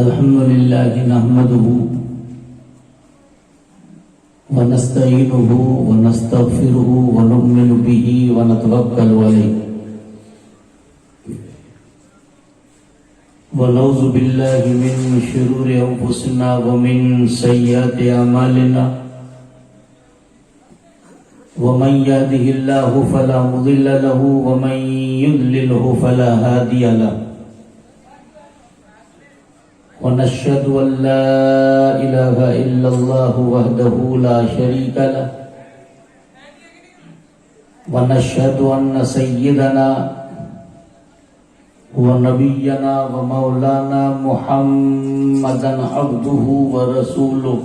الحمد لله نحمده ونستعينه ونستغفره ونؤمن به ونتوكل عليه ونعوذ بالله من شرور أنفسنا ومن سيئات أعمالنا ومن يهده الله فلا مضل له ومن يضلله فلا هادي له ونشهد أن لا إله إلا الله وحده لا شريك له ونشهد أن سيدنا ونبينا ومولانا محمدا عبده ورسوله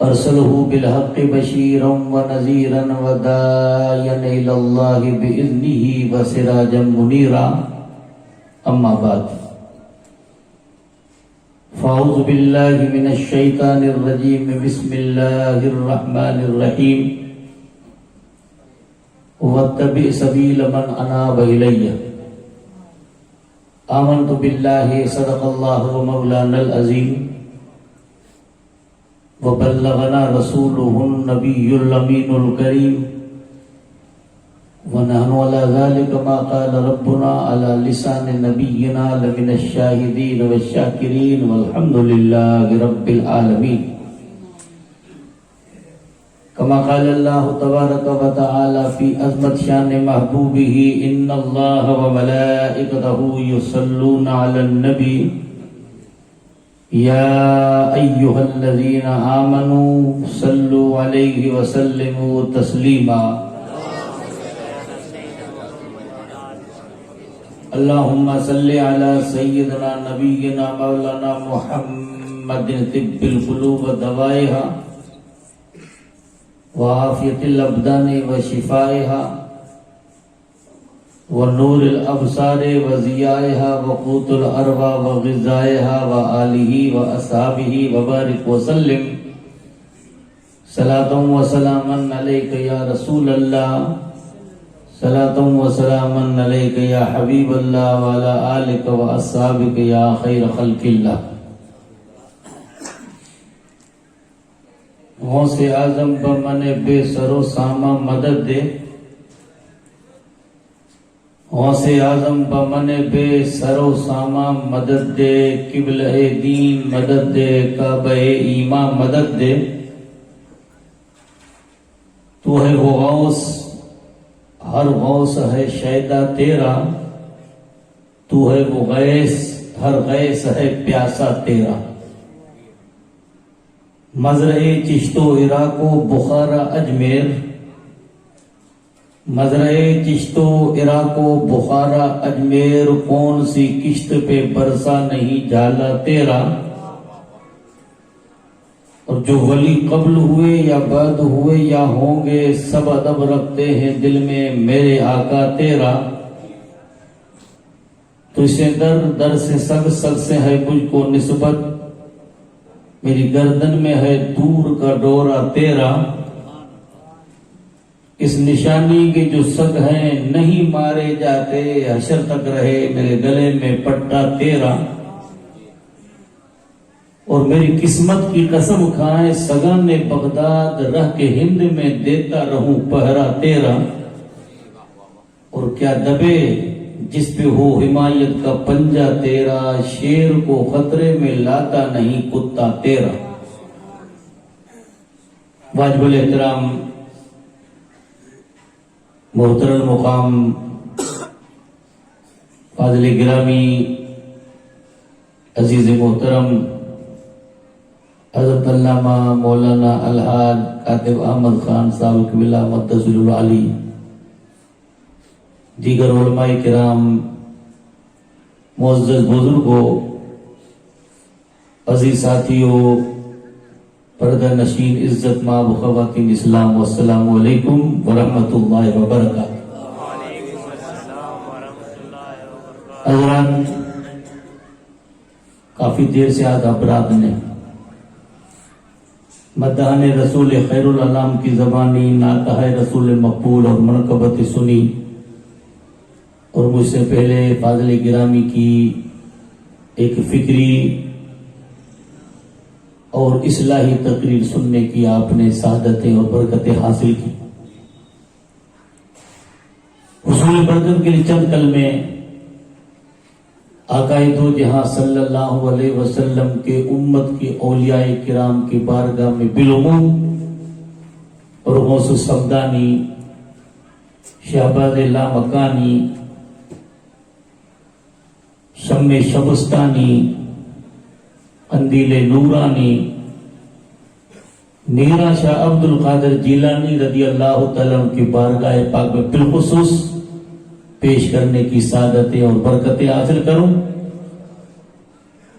أرسله بالحق بشيرا ونذيرا وداعيا إلى الله بإذنه وسراجا منيرا أما بعد فأعوذ بالله من الشيطان الرجيم بسم الله الرحمن الرحيم واتبع سبيل من أناب إلي آمنت بالله صدق الله ومولانا العظيم وبلغنا رسوله النبي الأمين الكريم ونحن على ذلك ما قال ربنا على لسان نبينا لمن الشاهدين والشاكرين والحمد لله رب العالمين كما قال الله تبارك وتعالى في عظمت شان محبوبه إن الله وملائكته يصلون على النبي يا أيها الذين آمنوا صلوا عليه وسلموا تسليما اللهم صل على سيدنا نبينا مولانا محمد طب القلوب دوائها وعافية الأبدان وشفائها ونور الأبصار وضيائها وقوت الأرواح وغذائها وآله وأصحابه وبارك وسلم صلاة وسلاما عليك يا رسول الله صلاة وسلاما عليك يا حبيب الله وعلى آلك وأصحابك يا خير خلق الله غوث اعظم بمن بے سر و سامہ مدد دے غوث اعظم بمن بے سر و سامہ مدد دے قبلہ دین مدد دے کعبہ ایمان مدد دے تو ہے وہ غوث ہر غوث ہے شیدا تیرا تو ہے وہ غیث ہر غیث ہے پیاسا تیرا مزرعِ چشت و عراق و بخارا اجمیر مزرعِ چشت و عراق و بخارا اجمیر کون سی کشت پہ برسا نہیں جالا تیرا اور جو ولی قبل ہوئے یا بعد ہوئے یا ہوں گے سب ادب رکھتے ہیں دل میں میرے آقا تیرا تو اسے در در سے سگ سگ سے ہے مجھ کو نسبت میری گردن میں ہے دور کا ڈورا تیرا اس نشانی کے جو سگ ہیں نہیں مارے جاتے حشر تک رہے میرے گلے میں پٹا تیرا اور میری قسمت کی قسم کھائے سگان بغداد رہ کے ہند میں دیتا رہوں پہرا تیرا اور کیا دبے جس پہ ہو حمایت کا پنجہ تیرا شیر کو خطرے میں لاتا نہیں کتا تیرا واجب الاحترام محترم مقام فاضل گرامی عزیز محترم حضرت علامہ مولانا الحاج کاتب احمد خان صاحب قبلہ مدثر العلی دیگر علماء کرام معزز بزرگوں عزیز ساتھیوں پردہ نشین عزت مآب خواتین اسلام والسلام علیکم ورحمۃ اللہ وبرکاتہ حضرات کافی دیر سے آج افراد نے مدحان رسول خیر الانام کی زبانی ناطہ رسول مقبول اور منقبت سنی اور مجھ سے پہلے فاضل گرامی کی ایک فکری اور اصلاحی تقریر سننے کی آپ نے سعادتیں اور برکتیں حاصل کی. حصول برکت کے لیے چند کلمے آقا دو جہاں صلی اللہ علیہ وسلم کے امت کے اولیاء کرام کی بارگاہ میں بالعموم اور غوث الصمدانی، شہباز لامکانی، شم شبستانی، قندیل نورانی، نیرا شاہ عبد القادر جیلانی رضی اللہ تعالیٰ عنہ کی بارگاہ پاک میں بالخصوص پیش کرنے کی سعادتیں اور برکتیں حاصل کروں.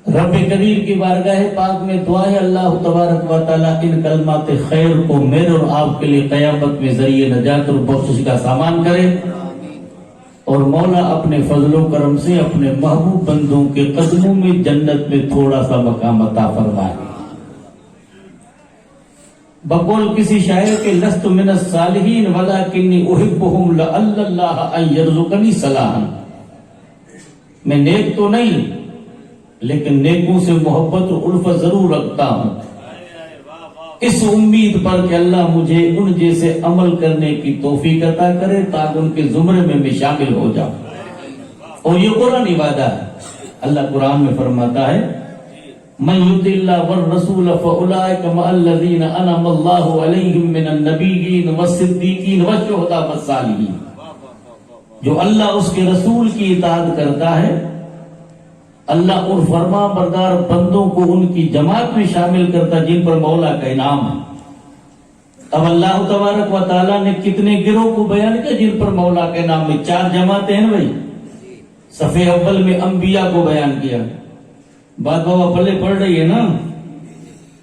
رب کریم کی بارگاہ پاک میں دعا ہے اللہ تبارک و تعالیٰ ان کلمات خیر کو میرے اور آپ کے لیے قیامت میں ذریعے نجات اور بخشش کا سامان کرے، اور مولا اپنے فضل و کرم سے اپنے محبوب بندوں کے قدموں میں جنت میں تھوڑا سا مقام عطا فرمائے. بقول کسی شاعر کے لست من الصالحین ولکنی احبہم لعل اللہ ان یرزقنی صلاحا، میں نیک تو نہیں لیکن نیکوں سے محبت اور الفت ضرور رکھتا ہوں، اس امید پر کہ اللہ مجھے ان جیسے عمل کرنے کی توفیق عطا کرے تاکہ ان کے زمرے میں شامل ہو جاؤں. اور یہ قرآن وعدہ ہے. اللہ قرآن میں فرماتا ہے من یطع اللہ والرسول فاولئک مع الذین انعم اللہ علیہم من النبیین والصدیقین والشہداء والصالحین. جو اللہ اس کے رسول کی اطاعت کرتا ہے، اللہ ان فرما بردار بندوں کو ان کی جماعت میں شامل کرتا جن پر مولا کا انعام ہے. اب اللہ تبارک و تعالیٰ نے کتنے گروہ کو بیان کیا جن پر مولا کے نام میں؟ 4 جماعتیں ہیں بھائی. صفحے اول میں انبیاء کو بیان کیا، بات بابا پلے پڑھ رہی ہے نا.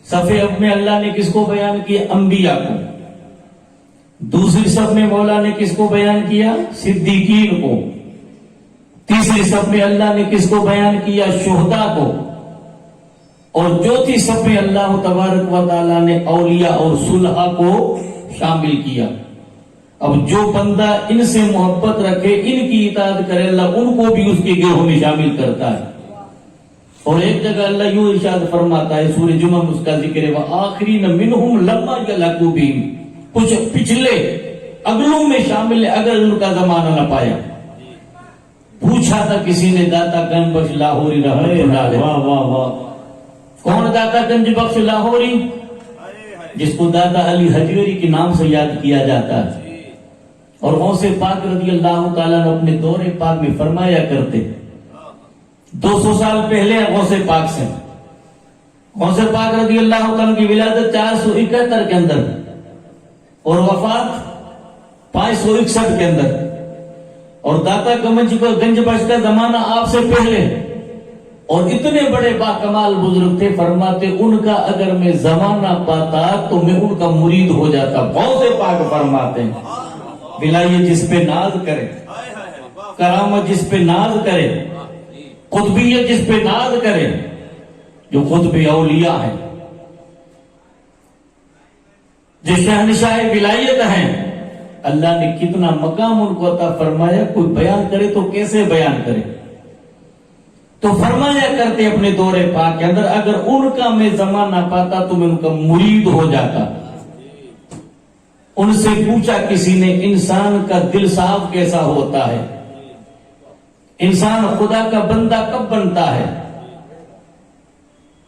صفحے اب میں اللہ نے کس کو بیان کیا؟ انبیاء کو. دوسری صف میں مولا نے کس کو بیان کیا؟ صدیقین کو. تیسری صف میں اللہ نے کس کو بیان کیا؟ شہداء کو. اور چوتھی صف میں اللہ تبارک و تعالیٰ نے اولیاء اور صلحاء کو شامل کیا. اب جو بندہ ان سے محبت رکھے، ان کی اطاعت کرے، اللہ ان کو بھی اس کے گروہ میں شامل کرتا ہے. اور ایک جگہ اللہ یوں ارشاد فرماتا ہے، سورہ جمعہ میں اس کا ذکر ہے، وآخرین منہم لما یلحقوا بہم، کچھ پچھلے اگلوں میں شامل ہے اگر ان کا زمانہ نہ پایا. پوچھا تھا کسی نے داتا گنج بخش لاہوری رحمۃ اللہ علیہ، واہ واہ واہ، کون داتا گنج بخش لاہوری؟ جس کو داتا علی حجویری کے نام سے یاد کیا جاتا ہے. اور غوث پاک رضی اللہ تعالیٰ نے اپنے دور پاک میں فرمایا کرتے، 200 سال پہلے غوث پاک سے، غوث پاک رضی اللہ تعالیٰ کی ولادت 471 کے اندر اور وفات 561 کے اندر، اور داتا گنج بخش کا زمانہ آپ سے پہلے. اور اتنے بڑے باکمال بزرگ تھے، فرماتے ان کا اگر میں زمانہ پاتا تو میں ان کا مرید ہو جاتا. غوث پاک فرماتے ہیں ولایت جس پہ ناز کرے، کرامت جس پہ ناز کرے، قطبیت جس پہ ناز کرے، جو قطب اولیاء ہے، جو شہنشاہ ولایت ہیں، اللہ نے کتنا مقام ان کو عطا فرمایا. کوئی بیان کرے تو کیسے بیان کرے؟ تو فرمایا کرتے اپنے دور پاک کے اندر اگر ان کا میں زمانہ پاتا تو میں ان کا مرید ہو جاتا. ان سے پوچھا کسی نے انسان کا دل صاف کیسا ہوتا ہے، انسان خدا کا بندہ کب بنتا ہے؟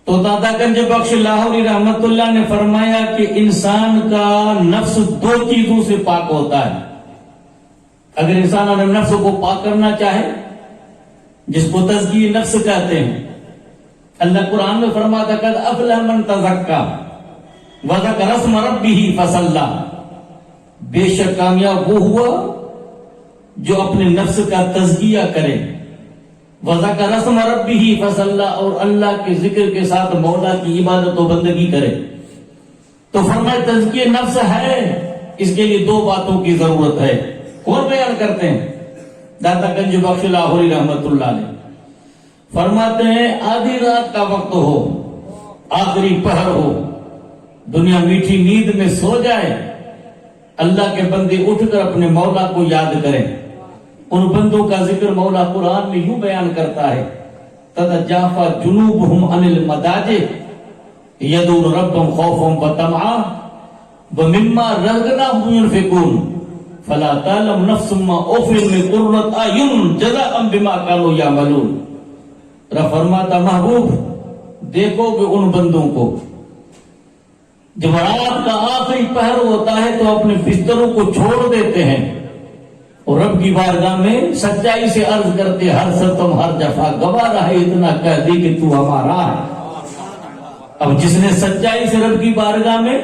تو داتا گنج بخش لاہوری رحمت اللہ نے فرمایا کہ انسان کا نفس 2 چیزوں سے پاک ہوتا ہے. اگر انسان اپنے نفس کو پاک کرنا چاہے، جس کو تزکیہ نفس کہتے ہیں، اللہ قرآن میں فرماتا قد افلح من تزکا وذکر اسم ربہ فصلی، بے شک کامیاب وہ ہوا جو اپنے نفس کا تزکیہ کرے، وذکر اسم ربہ فصلی، اور اللہ کے ذکر کے ساتھ مولا کی عبادت و بندگی کرے. تو فرمایا تزکیہ نفس ہے، اس کے لیے 2 باتوں کی ضرورت ہے. کون بیان کرتے ہیں؟ داتا گنج بخش لاہوری رحمت اللہ علیہ فرماتے ہیں آدھی رات کا وقت ہو، آخری پہر ہو، دنیا میٹھی نیند میں سو جائے، اللہ کے بندے اٹھ کر اپنے مولا کو یاد کریں. ان بندوں کا ذکر مولا قرآن میں یوں بیان کرتا ہے تتجافا جنوبہم عن المضاجع یدعون ربهم خوفا وطمعا ومما رزقناهم ينفقون فلا تعلم نفس ما اخفي من قرة اعین جزاء بما كانوا يعملون۔ رب فرماتا محبوب دیکھو کہ ان بندوں کو جب رات کا آخری پہر ہوتا ہے تو اپنے بستروں کو چھوڑ دیتے ہیں اور رب کی بارگاہ میں سچائی سے عرض کرتے ہر ستم ہر جفا گوارا ہے اتنا کہہ دی کہ تو ہمارا ہے۔ اب جس نے سچائی سے رب کی بارگاہ میں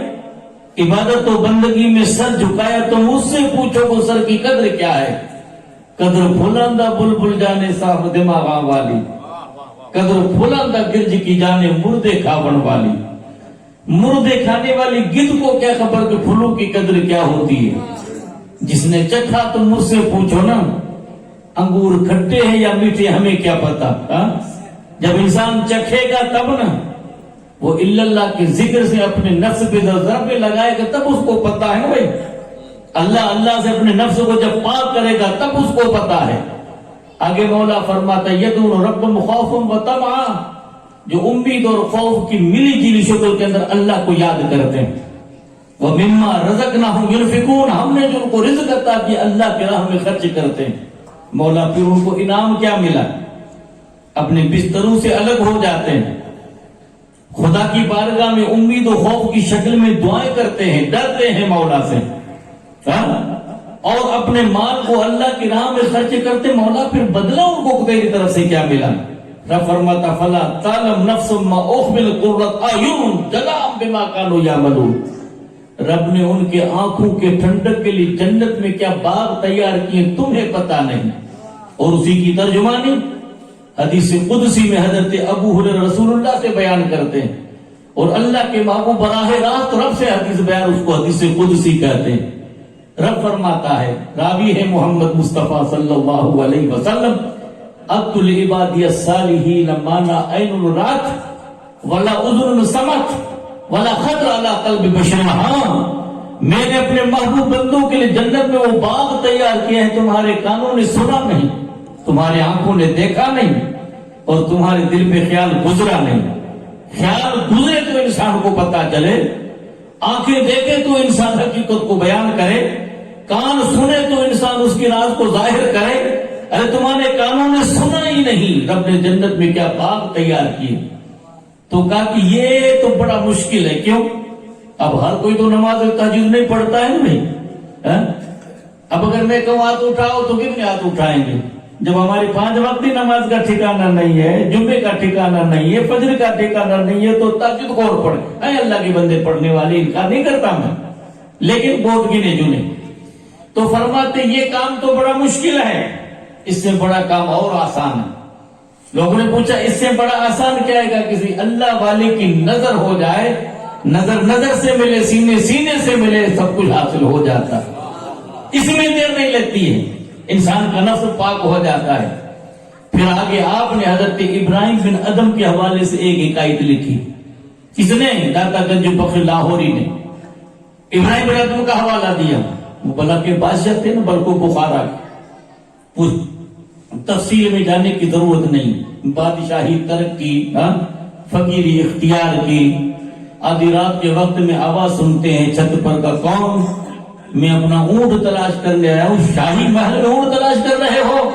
عبادت و بندگی میں سر جھکایا تو مجھ سے پوچھو وہ سر کی قدر کیا ہے۔ قدر پھلندہ بلبل جانے صاحب دماغاں والی، قدر پھلندہ گرج کی جانے مردے کھاون والی۔ مردے کھانے والی گدھ کو کیا خبر کہ پھولوں کی قدر کیا ہوتی ہے۔ جس نے چکھا تو مجھ سے پوچھو نا انگور کھٹے ہیں یا میٹھے ہمیں کیا پتا۔ جب انسان چکھے گا تب نا وہ اللہ کے ذکر سے اپنے نفس پہ ضربے لگائے گا تب اس کو پتا ہے نا بھائی۔ اللہ سے اپنے نفس کو جب پاک کرے گا تب اس کو پتا ہے۔ آگے مولا فرماتا یدعون ربهم خوفا وطمعا، جو امید اور خوف کی ملی جلی شکل کے اندر اللہ کو یاد کرتے ہیں۔ وَمِمَّا رَزَقْنَاهُمْ يُنْفِقُونَ، ہم نے جو ان کو رزق عطا کیا اللہ کی راہ میں خرچ کرتے ہیں۔ مولا پھر ان کو انعام کیا ملا؟ اپنے بستروں سے الگ ہو جاتے ہیں، خدا کی بارگاہ میں امید و خوف کی شکل میں دعائیں کرتے ہیں، ڈرتے ہیں مولا سے، اور اپنے مال کو اللہ کی راہ میں خرچ کرتے۔ مولا پھر بدلہ ان کو تیری طرف سے کیا ملا؟ رب فرماتا فلا تعلم نفس ما اخفي من قرة اعین جزاء بما كانوا يعملون۔ رب نے ان کے آنکھوں کے ٹھنڈک کے لیے جنت میں کیا باغ تیار کیے تمہیں پتا نہیں۔ اور اسی کی ترجمانی حدیث قدسی میں حضرت ابو ہریرہ رسول اللہ سے بیان کرتے ہیں، اور اللہ کے محبوب براہ راست رب سے حدیث بیان، اس کو حدیث قدسی کہتے ہیں۔ رب فرماتا ہے، راوی ہے محمد مصطفیٰ صلی اللہ علیہ وسلم، ابت لعبادی الصالحین ما لا عین رأت ولا اذن سمعت ولا خطر علی قلب بشر۔ ہاں میں نے اپنے محبوب بندوں کے لیے جنت میں وہ باغ تیار کیے ہیں تمہارے کانوں نے سنا نہیں، تمہارے آنکھوں نے دیکھا نہیں، اور تمہارے دل پہ خیال گزرا نہیں۔ خیال گزرے تو انسان کو پتا چلے، آنکھیں دیکھے تو انسان حقیقت کو بیان کرے، کان سنے تو انسان اس کی راز کو ظاہر کرے۔ ارے تمہارے کانوں نے سنا ہی نہیں رب نے جنت میں کیا باغ تیار کیے۔ تو کہا کہ یہ تو بڑا مشکل ہے۔ کیوں؟ اب ہر کوئی تو نماز تہجد نہیں پڑھتا ہے نہیں۔ اب اگر میں کہوں ہاتھ اٹھاؤ تو کتنے ہاتھ اٹھائیں گے؟ جب ہماری 5 وقتی نماز کا ٹھکانہ نہیں ہے، جمعے کا ٹھکانہ نہیں ہے، فجر کا ٹھکانہ نہیں ہے، تو تہجد کون پڑھے؟ اللہ کے بندے پڑھنے والے، انکار نہیں کرتا میں، لیکن بہت گنے جنے۔ تو فرماتے یہ کام تو بڑا مشکل ہے، اس سے بڑا کام اور آسان ہے۔ لوگوں نے پوچھا اس سے بڑا آسان کیا ہے؟ کسی اللہ والے کی نظر ہو جائے، نظر سے ملے، سینے سے ملے، سب کچھ حاصل ہو جاتا ہے۔ اس میں دیر نہیں لگتی ہے، انسان کا نفس پاک ہو جاتا ہے۔ پھر آگے آپ نے حضرت ابراہیم بن ادم کے حوالے سے ایک حکایت لکھی۔ کس نے؟ داتا گنج بخش لاہوری نے ابراہیم بن ادم کا حوالہ دیا۔ وہ بلا کے بادشاہ تھے نا، بلکہ بخارا کے، تفصیل میں جانے کی ضرورت نہیں، بادشاہی ترک کی، فقیری اختیار کی۔ آدھی رات کے وقت میں آواز سنتے ہیں چھت پر کا، کون؟ میں اپنا اونٹ تلاش کرنے آیا ہوں۔ شاہی محل میں اونٹ تلاش کر رہے ہو؟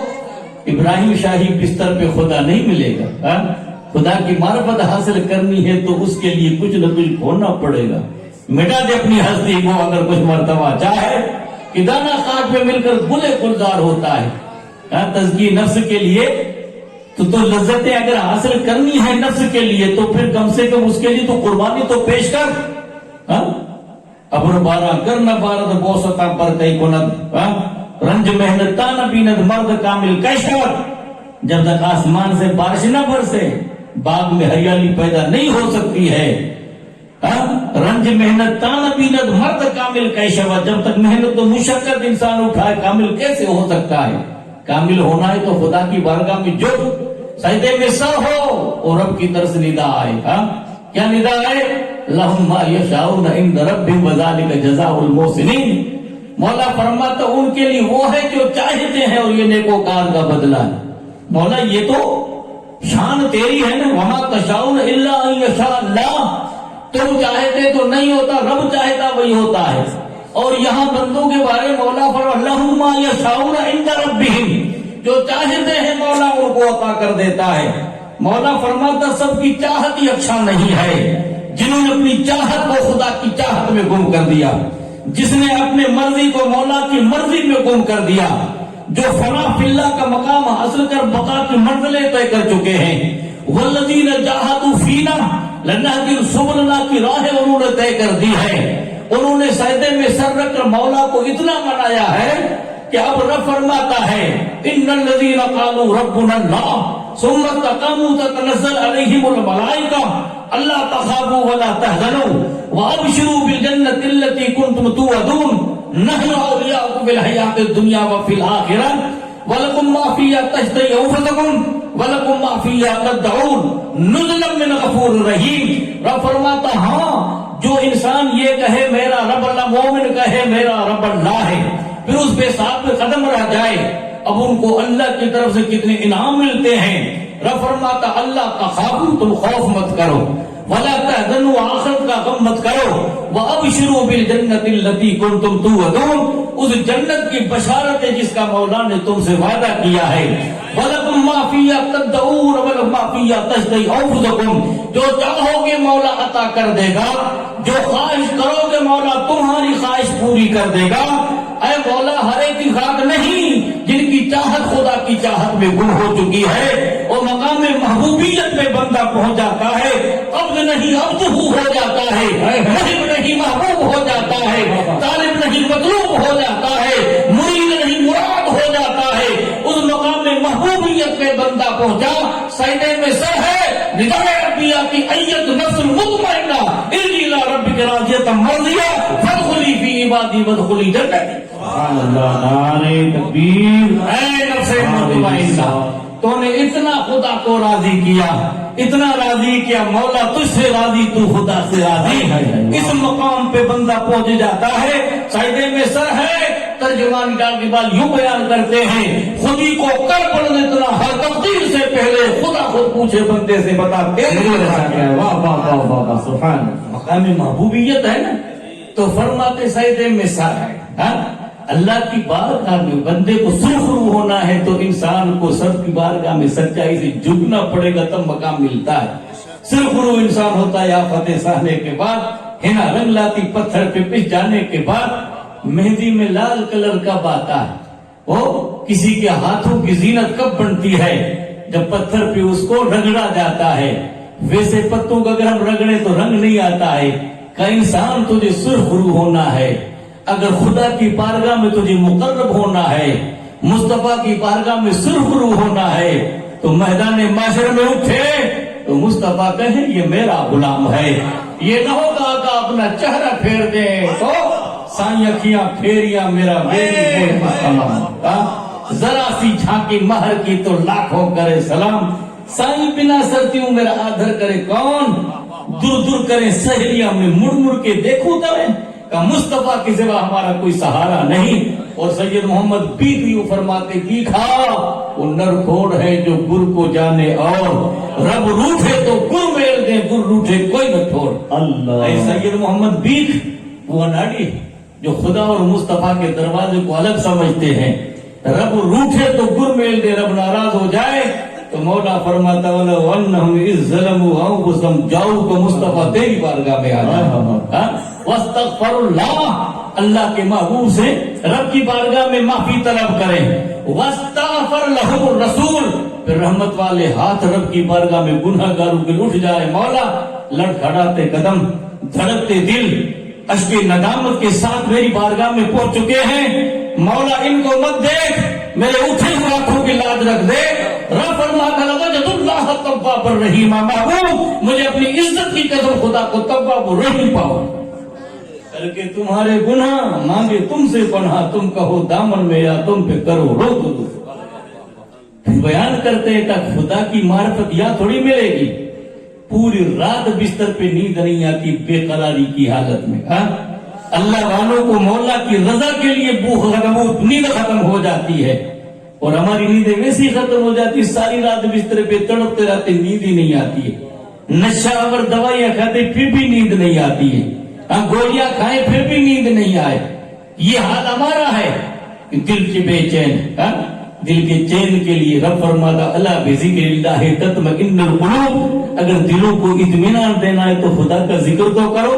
ابراہیم شاہی بستر پہ خدا نہیں ملے گا۔ خدا کی معرفت حاصل کرنی ہے تو اس کے لیے کچھ نہ کچھ کھونا پڑے گا۔ مٹا دے اپنی ہستی کو اگر کچھ مرتبہ چاہے کہ دانا خاک پہ مل کر گلے گلزار ہوتا ہے۔ تزکیہ نفس کے لیے تو لذتیں اگر حاصل کرنی ہے نفس کے لیے تو پھر کم سے کم اس کے لیے تو قربانی تو پیش کر۔ ابر بارہ کرنا بارد بوستا پر کئی کند، رنج محنت تانا بیند مرد کامل کیشور۔ جب تک آسمان سے بارش نہ برسے باغ میں ہریالی پیدا نہیں ہو سکتی ہے۔ رنج محنت تانا بیند مرد کامل کیشور، جب تک محنت و مشقت انسان اٹھائے کامل کیسے ہو سکتا ہے؟ کامل ہونا ہے تو خدا کی بارگاہ میں جو سجدے میں سر ہو اور رب کی طرف سے ندا آئے۔ کیا ندا آئے؟ لہم ما یشاؤون عند ربہم وذالک جزاء المحسنین۔ مولا فرماتا ان کے لیے وہ ہے جو چاہتے ہیں اور یہ نیکوکار کا بدلہ ہے. مولا یہ تو شان تیری ہے نا, وما تشاؤون الا ان یشاء اللہ, تم چاہتے تو نہیں ہوتا, رب چاہتا وہی ہوتا ہے. اور یہاں بندوں کے بارے مولا فرماتا لہم ما یشاؤون عند ربہم, جو چاہتے ہیں مولا ان کو عطا کر دیتا ہے. مولا فرماتا سب کی چاہت یکساں نہیں ہے. جنہوں نے اپنی چاہت کو خدا کی چاہت میں گم کر دیا, جس نے اپنے مرضی کو مولا کی مرضی میں گم کر دیا, جو فنا فی اللہ کا مقام حاصل کر بقا کی منزلیں طے کر چکے ہیں. والذین جاہدوا فینا لنہدینہم سبلنا کی راہیں انہوں نے طے کر دی ہے. انہوں نے سجدے میں سر رکھ کر مولا کو اتنا منایا ہے کہ اب رب فرماتا ہے ان الذین قالوا ربنا اللہ ثم استقاموا تتنزل علیہم الملائکہ اللہ تخافوا ولا تحزنوا وابشروا بالجنة التي كنتم توعدون نحن اولیاؤکم فی الحیاۃ الدنیا وفی الآخرہ ولکم ما فیہا تشتہی انفسکم ولکم ما فیہا تدعون نزلا من غفور رحیم. رب فرماتا ہاں جو انسان یہ کہے میرا رب اللہ, مومن کہے میرا رب اللہ ہے, پھر اس بے ساتھ میں قدم رہ جائے, اب ان کو اللہ کی طرف سے کتنے انعام ملتے ہیں. رب فرماتا اللہ تخافوا, تم خوف مت کرو, ولا تحزنوا, آخرت کا غم مت کرو, وابشروا بالجنۃ التي كنتم توعدون, اس جنت کی بشارت ہے جس کا مولا نے تم سے وعدہ کیا ہے. وَلَكُمْ مَا فِيهَا تَدَّعُونَ وَلَكُمْ مَا فِيهَا تَشْتَهِي أَنفُسُكُمْ, جو چاہو گے مولا عطا کر دے گا, جو خواہش کرو گے مولا تمہاری خواہش پوری کر دے گا. اے مولا ہر ایک کی خاک نہیں جن کی چاہت خدا کی چاہت میں گم ہو چکی ہے, اور مقام محبوبیت میں بندہ پہنچ جاتا ہے, عبد نہیں عبد ہو جاتا ہے, محب نہیں محبوب ہو جاتا ہے, طالب نہیں مطلوب ہو جاتا ہے, مرید نہیں مراد ہو جاتا ہے. اس مقام محبوبیت میں بندہ پہنچا, سجدے میں سر ہے, ندائے ربیہ کی ایت نفس المطمئنہ ارجعی الی ربک راضیۃ مرضیہ فادخلی فی عبادی وادخلی جنتی. سبحان اللہ, نعرہ تکبیر. اے نفس مطمئنہ, تو نے اتنا خدا کو راضی کیا, اتنا راضی کیا مولا تجھ سے راضی, تو خدا سے راضی. اس مقام پہ بندہ پہنچ جاتا ہے, سجدے میں سر ہے. ترجمان ڈال کے بعد یوں بیان کرتے ہیں خودی کو کر پڑھنے اتنا ہر تقدیر سے پہلے خدا خود پوچھے بندے سے بتا تیرے واہ واہ واہ واہ سبحان. مقام محبوبیت ہے نا, تو فرماتے سجدے میں سر ہے. اللہ کی بارگاہ میں بندے کو سرخرو ہونا ہے تو انسان کو سب کی بارگاہ میں سچائی سے جھکنا پڑے گا تب مقام ملتا ہے. سرخرو انسان ہوتا ہے آفت سہنے کے بعد, ہنا رنگ لاتی پتھر پہ پس جانے کے بعد. مہندی میں لال کلر کب آتا ہے, وہ کسی کے ہاتھوں کی زینت کب بنتی ہے, جب پتھر پہ اس کو رگڑا جاتا ہے. ویسے پتوں کو اگر ہم رگڑے تو رنگ نہیں آتا ہے. کا انسان تجھے سرخرو ہونا ہے, اگر خدا کی بارگاہ میں تجھے مقرب ہونا ہے, مصطفیٰ کی بارگاہ میں سرخرو ہونا ہے, تو میدان معاشر میں اٹھے تو مصطفیٰ کہیں یہ میرا غلام ہے. یہ نہ ہوگا کہ اپنا چہرہ پھیر دیں تو سائیں اکھیاں پھیریاں میرا میری ذرا سی جھانکی مہر کی تو لاکھوں کرے سلام. سائیں بنا سرتیوں میرا آدھر کرے کون, دور دور کرے سہیلیاں میں مڑ مڑ کے دیکھوں تمہیں, کہ مصطفیٰ کی سوا ہمارا کوئی سہارا نہیں. اور سید محمد بیت یوں فرماتے دیکھا وہ نر کھوڑ ہے جو گر کو جانے, اور رب روٹھے تو گر میل دے, گر روٹھے کوئی نہ چھوڑ. اللہ سید محمد بیت وہ اناڑی جو خدا اور مصطفیٰ کے دروازے کو الگ سمجھتے ہیں. رب روٹھے تو گر میل دے, رب ناراض ہو جائے تو مولا فرماتا وَلَوْ أَنَّهُمْ إِذْ ظَلَمُوا أَنفُسَهُمْ جاؤ تو مصطفیٰ تیری بارگاہ میں آ جائے. وَاسْتَغْفَرُ اللَّهَ, اللہ کے محبوب سے رب کی بارگاہ میں معافی طلب کریں. وَاسْتَغْفَرَ لَهُمُ الرَّسُولُ, پھر رحمت والے ہاتھ رب کی بارگاہ میں گناہ گاروں کے اٹھ جائے. مولا لڑکھڑاتے قدم, دھڑکتے دل, اشک ندامت کے ساتھ میری بارگاہ میں پہنچ چکے ہیں. مولا ان کو مت دیکھ, میرے اٹھے ہوئے ہاتھوں کی لاج رکھ دے. رب فرماتا لوجد اللہ توابا رحیما, محبوب مجھے اپنی عزت کی قسم خدا کو تواب و رحیم پاؤ کر کے تمہارے گناہ مانگے تم سے پناہ, تم کہو دامن میں یا تم پہ کرو رو دو. بیان کرتے ہیں کہ خدا کی معرفت یا تھوڑی ملے گی, پوری رات بستر پہ نیند نہیں آتی بے قراری کی حالت میں. اللہ والوں کو مولا کی رضا کے لیے نیند ختم ہو جاتی ہے، اور ہماری نیندیں ویسی ختم ہو جاتی، ساری رات بستر پہ تڑپتے رہتے، نیند ہی نہیں آتی ہے، نشہ اور دوائیاں کھاتے پھر بھی نیند نہیں آتی ہے، ہم گولیاں کھائیں پھر بھی نیند نہیں آئے۔ یہ حال ہمارا ہے کہ دل کے بے چین، دل کے چین کے لیے رب فرماتا الا بذکر اللہ تطمئن القلوب، اگر دلوں کو اطمینان دینا ہے تو خدا کا ذکر تو کرو،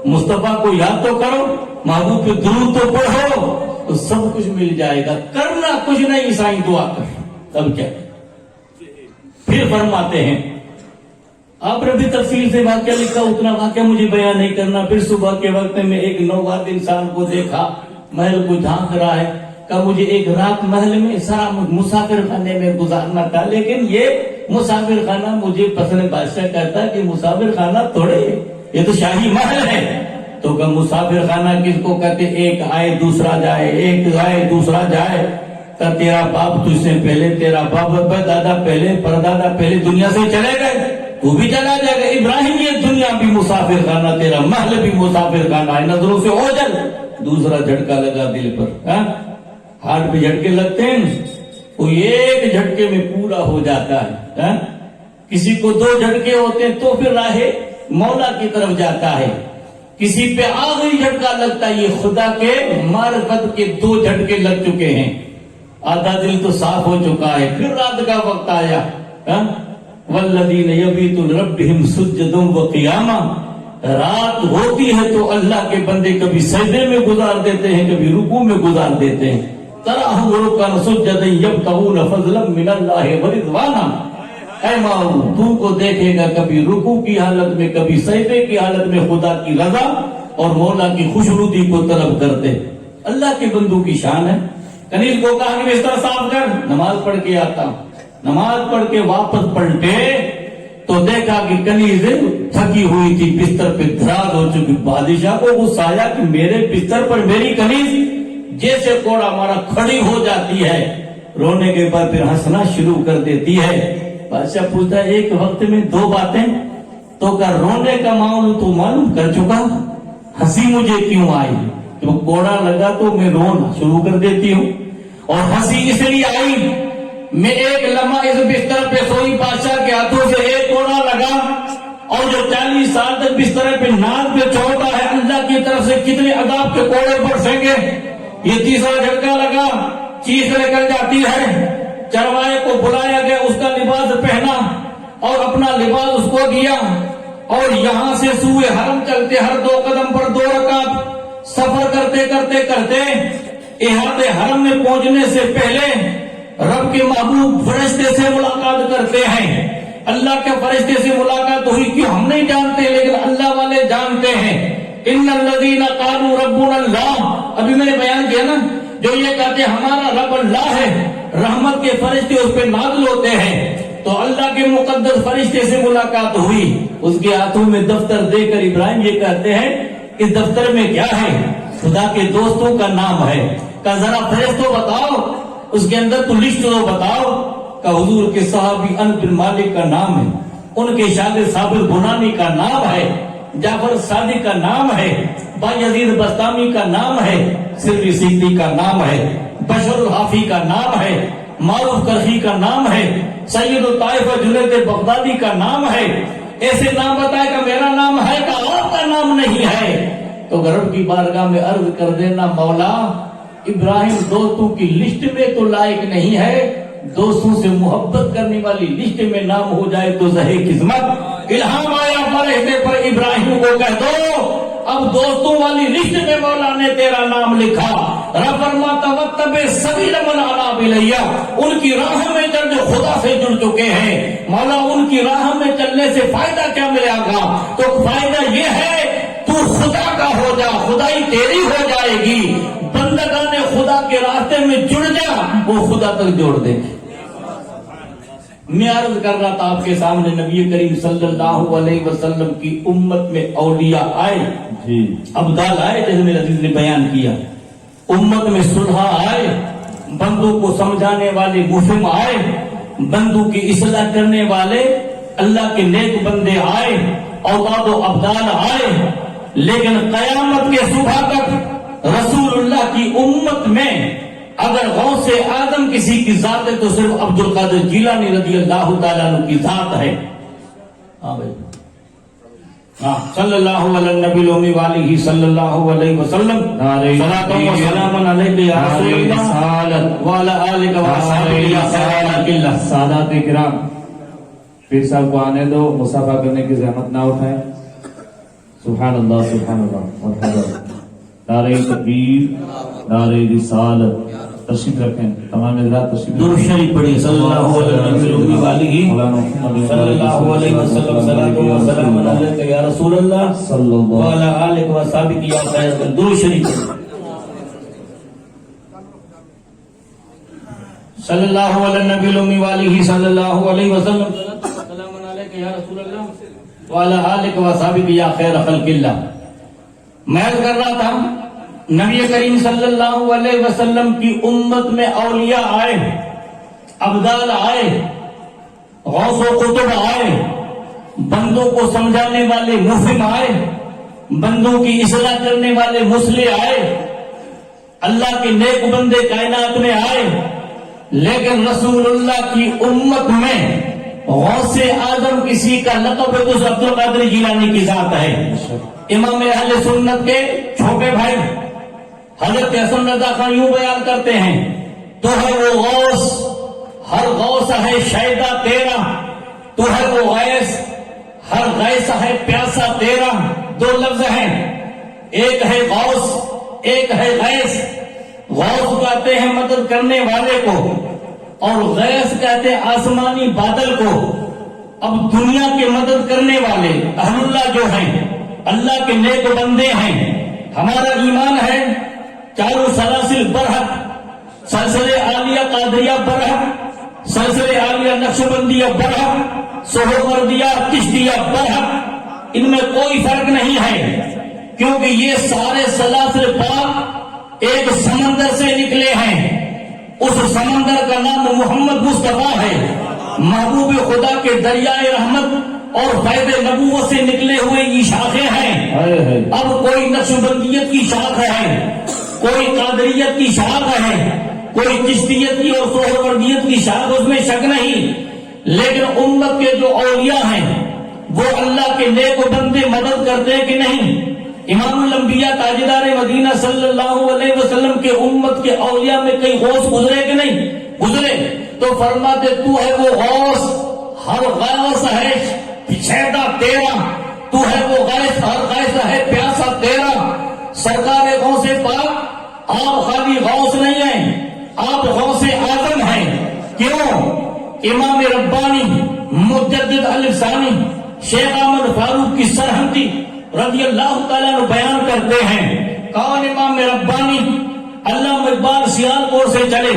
مصطفیٰ کو یاد تو کرو، محبوب پہ درود تو پڑھو، تو سب کچھ مل جائے گا۔ کرنا کچھ نہیں، سائیں دعا کر، تب کیا؟ پھر فرماتے ہیں، آپ نے بھی تفصیل سے واقعہ لکھا، اتنا واقعہ مجھے بیان نہیں کرنا۔ پھر صبح کے وقت میں ایک نوبات انسان کو دیکھا، محل کو جھانک رہا ہے، کہ مجھے ایک رات محل میں سارا مسافر خانے میں گزارنا تھا، لیکن یہ مسافر خانہ مجھے پسند۔ بادشاہ کہتا کہ مسافر خانہ تھوڑے، یہ تو شاہی محل ہے۔ تو کہ مسافر خانہ کس کو کہتے؟ ایک آئے دوسرا جائے، ایک آئے دوسرا جائے۔ کہ تیرا باپ تجھ سے پہلے، تیرا باپ دادا پہلے، پردادا پہلے دنیا سے چلے گئے، تو بھی چلا جائے گا۔ ابراہیم یہ دنیا بھی مسافر خانہ، تیرا محل بھی مسافر خانہ ہے، نظروں سے اوجھل۔ دوسرا جھٹکا لگا دل پر، ہاتھ پہ جھٹکے لگتے ہیں، وہ ایک جھٹکے میں پورا ہو جاتا ہے۔ کسی کو 2 جھٹکے ہوتے ہیں تو پھر راہ مولا کی طرف جاتا ہے، کسی پہ آخری جھٹکا لگتا ہے، یہ خدا کے معرفت کے 2 جھٹکے لگ چکے ہیں، آدھا دل تو صاف ہو چکا ہے۔ پھر رات کا وقت آیا، والذین یبیتون لربہم سجدا وقیاما، رات ہوتی ہے تو اللہ کے بندے کبھی سجدے میں گزار دیتے ہیں، کبھی رکوع میں گزار دیتے ہیں۔ تراہم رکعا سجدا یبتغون فضلا من اللہ ورضوانا، اے ماؤ تو کو دیکھے گا کبھی رکوع کی حالت میں، کبھی سجدے کی حالت میں، خدا کی رضا اور مولا کی خوشنودی کو طلب کرتے۔ اللہ کے بندوں کی شان ہے۔ کنیز کو کہا کہ بستر صاف کر، نماز پڑھ کے آتا ہوں۔ نماز پڑھ کے واپس پلٹے تو دیکھا کہ کنیز تھکی ہوئی تھی، بستر پہ دراز ہو چکی۔ بادشاہ کو غصہ آیا کہ میرے بستر پر میری کنیز جیسے کوڑا مارا کھڑی ہو جاتی ہے، رونے کے بعد پھر ہنسنا شروع کر دیتی ہے۔ بادشاہ پوچھتا ہے ایک وقت میں 2 باتیں، تو کیا رونے کا معاملہ تو معلوم کر چکا، ہنسی مجھے کیوں آئی؟ جو کوڑا لگا تو میں رونا شروع کر دیتی ہوں، اور ہنسی اس لیے آئی میں ایک لمحہ اس بستر پہ سوئی، بادشاہ کے ہاتھوں سے ایک کوڑا لگا، اور جو 40 سال تک بستر پہ ناز پہ چھوڑتا ہے، اللہ کی طرف سے کتنے عذاب کے کوڑے برسیں گے۔ یہ تیسرا جھٹکا لگا، چیخ نکل جاتی ہے۔ چروائے کو بلایا گیا، اس کا لباس پہنا اور اپنا لباس اس کو دیا، اور یہاں سے سوئے حرم چلتے، ہر 2 قدم پر 2 رکعت سفر کرتے کرتے کرتے احاطے حرم میں پہنچنے سے پہلے رب کے محبوب فرشتے سے ملاقات کرتے ہیں۔ اللہ کے فرشتے سے ملاقات ہوئی کہ ہم نہیں جانتے، لیکن اللہ والے جانتے ہیں۔ ان الذین قالوا ربنا اللہ، ابھی میں نے بیان کیا نا، جو یہ کہتے ہمارا رب اللہ ہے، رحمت کے فرشتے اس پہ نازل ہوتے ہیں۔ تو اللہ کے مقدس فرشتے سے ملاقات ہوئی، اس کے ہاتھوں میں دفتر دے کر ابراہیم یہ کہتے ہیں اس دفتر میں کیا ہے؟ خدا کے دوستوں کا نام ہے۔ کہ ذرا فرشتوں بتاؤ، اس کے اندر تو لسٹ تو بتاؤ۔ کہ حضور کے صحابی انس بن مالک کا نام ہے، ان کے شاگرد ثابت بنانی کا نام ہے، جعفر صادق کا نام ہے، بایزید بستامی کا نام ہے، سری سیدی کا نام ہے، بشر الحافی کا نام ہے، معروف کرخی کا نام ہے، سید الطائفہ جنید بغدادی کا نام ہے۔ ایسے نام بتائے کہ میرا نام ہے کہ آپ کا نام نہیں ہے؟ تو رب کی بارگاہ میں عرض کر دینا مولا ابراہیم دوستوں کی لسٹ میں تو لائق نہیں ہے، دوستوں سے محبت کرنے والی لسٹ میں نام ہو جائے تو زہے قسمت۔ الہام آیا فرشتے پر ابراہیم کو کہہ دو اب دوستوں والی لسٹ میں مولا نے تیرا نام لکھا۔ رب فرماتا واتبع سبیل من اناب الی، ان کی راہ میں چل جو خدا سے جڑ چکے ہیں۔ مولا ان کی راہ میں چلنے سے فائدہ کیا ملے گا؟ تو فائدہ یہ ہے تو خدا کا ہو جا، خدائی تیری ہو جائے گی۔ بندگان خدا کے راستے میں جڑ جا، وہ خدا تک جوڑ دے۔ میں عرض کر رہا تھا آپ کے سامنے نبی کریم صلی اللہ علیہ وسلم کی امت میں اولیاء آئے، ابدال آئے، جیسے میرے عزیز نے بیان کیا، امت میں صلح آئے، بندوں کو سمجھانے والے مفہم آئے، بندوں کی اصلاح کرنے والے اللہ کے نیک بندے آئے، اولاد و ابدال آئے، لیکن قیامت کے صبح تک رسول اللہ کی امت میں اگر غوث اعظم کسی کی ذات ہے تو صرف عبد القادر جیلانی رضی اللہ تعالیٰ عنہ کی ذات ہے. ہاں بھائی، صلی اللہ علیہ نبی الامی والہ صلی اللہ علیہ وسلم. صلاۃ و سلام علیک یا رسول اللہ وعلی آلک و اصحابک یا خیر خلق اللہ. سادات کرام، پیر صاحب کو آنے دو، مصافحہ کرنے کی زحمت نہ اٹھائیں. سبحان اللہ سبحان اللہ مرحبا. نعرہ تکبیر، نعرہ رسالت. تشریف رکھیں تمام حضرات، تشریف درود شریف پڑھیں. صلی اللہ علیہ نبی الامی والہ صلی اللہ علیہ وسلم. صلاۃ و سلام علیک یا رسول اللہ صلی اللہ وعلی آلک و اصحابک یا خیر خلق. درود شریف صلی اللہ علیہ نبی الامی والہ صلی اللہ علیہ وسلم. سلام علیک یا رسول اللہ وعلی آلک و اصحابک یا خیر خلق اللہ. میں کر رہا تھا نبی کریم صلی اللہ علیہ وسلم کی امت میں اولیاء آئے، ابدال آئے، غوث و قطب آئے، بندوں کو سمجھانے والے مفہم آئے، بندوں کی اصلاح کرنے والے مصلح آئے، اللہ کے نیک بندے کائنات میں آئے. لیکن رسول اللہ کی امت میں غوث اعظم کسی کا لقب ہے تو عبد القادر جیلانی کی ذات ہے. امام اہل سنت کے چھوٹے بھائی حضرت حسن رضا خان یوں بیان کرتے ہیں، تو ہے وہ غوث، ہر غوث ہے شیدا تیرا، تو ہے وہ غیث، ہر غیث ہے پیاسا تیرا. دو لفظ ہیں، ایک ہے غوث، ایک ہے غیث. غوث کہتے ہیں مدد کرنے والے کو، اور غیث کہتے ہیں آسمانی بادل کو. اب دنیا کے مدد کرنے والے اہل اللہ جو ہیں، اللہ کے نیک بندے ہیں، ہمارا ایمان ہے چاروں سلاسل برحق، سلسلے عالیہ قادریہ برحق، سلسلے عالیہ نقشبندیہ برحق، سہروردیہ چشتیہ برحق. ان میں کوئی فرق نہیں ہے، کیونکہ یہ سارے سلاسل پاک ایک سمندر سے نکلے ہیں. اس سمندر کا نام محمد مصطفیٰ ہے، محبوب خدا کے دریائے رحمت اور فیض نبوت سے نکلے ہوئے یہ شاخیں ہیں. اب کوئی نقشبندیت کی شاخ ہے، کوئی قادریت کی شاخ ہے، کوئی چشتیت کی اور سہروردیت کی شاخ، اس میں شک نہیں. لیکن امت کے جو اولیاء ہیں وہ اللہ کے نیک بندے مدد کرتے ہیں کہ نہیں؟ امام الانبیاء تاجدار مدینہ صلی اللہ علیہ وسلم کے امت کے اولیاء میں کئی غوث گزرے کہ نہیں گزرے؟ تو فرماتے تو ہے وہ غوث، ہر غوث ہے شیدا تیرا، تو ہے وہ غیث، ہر غیث ہے پیاسا تیرا. سرکار غوث پاک آپ خالی غوث نہیں ہیں، آپ غوث اعظم ہیں. کیوں؟ امام ربانی مجدد الفسانی شیخ احمد فاروق کی سرہندی رضی اللہ تعالیٰ عنہ بیان کرتے ہیں، کون امام ربانی؟ علامہ اقبال سیالکوٹ سے چلے،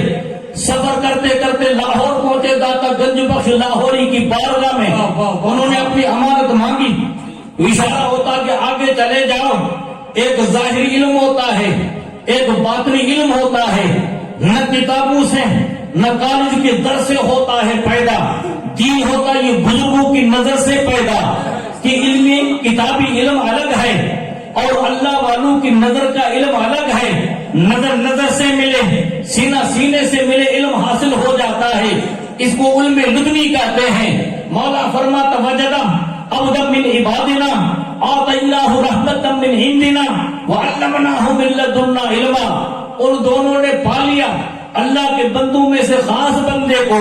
سفر کرتے کرتے لاہور پہنچے، داتا گنج بخش لاہوری کی بارگاہ میں انہوں نے اپنی امانت مانگی. اشارہ ہوتا کہ آگے چلے جاؤ. ایک ظاہری علم ہوتا ہے، ایک باطنی علم ہوتا ہے، نہ کتابوں سے نہ کالج کے در سے ہوتا ہے پیدا. دین ہوتا یہ بزرگوں کی نظر سے پیدا، کہ علمی کتابی علم الگ ہے اور اللہ والوں کی نظر کا علم الگ ہے. نظر نظر سے ملے، سینہ سینے سے ملے، علم حاصل ہو جاتا ہے. اس کو علم لدنی کہتے ہیں. مولا فرماتا وجدہ عبدا من عبادنا آتیناہ رحمتا من عندنا وعلمناہ من لدنا علما. ان دونوں نے پا لیا اللہ کے بندوں میں سے خاص بندے کو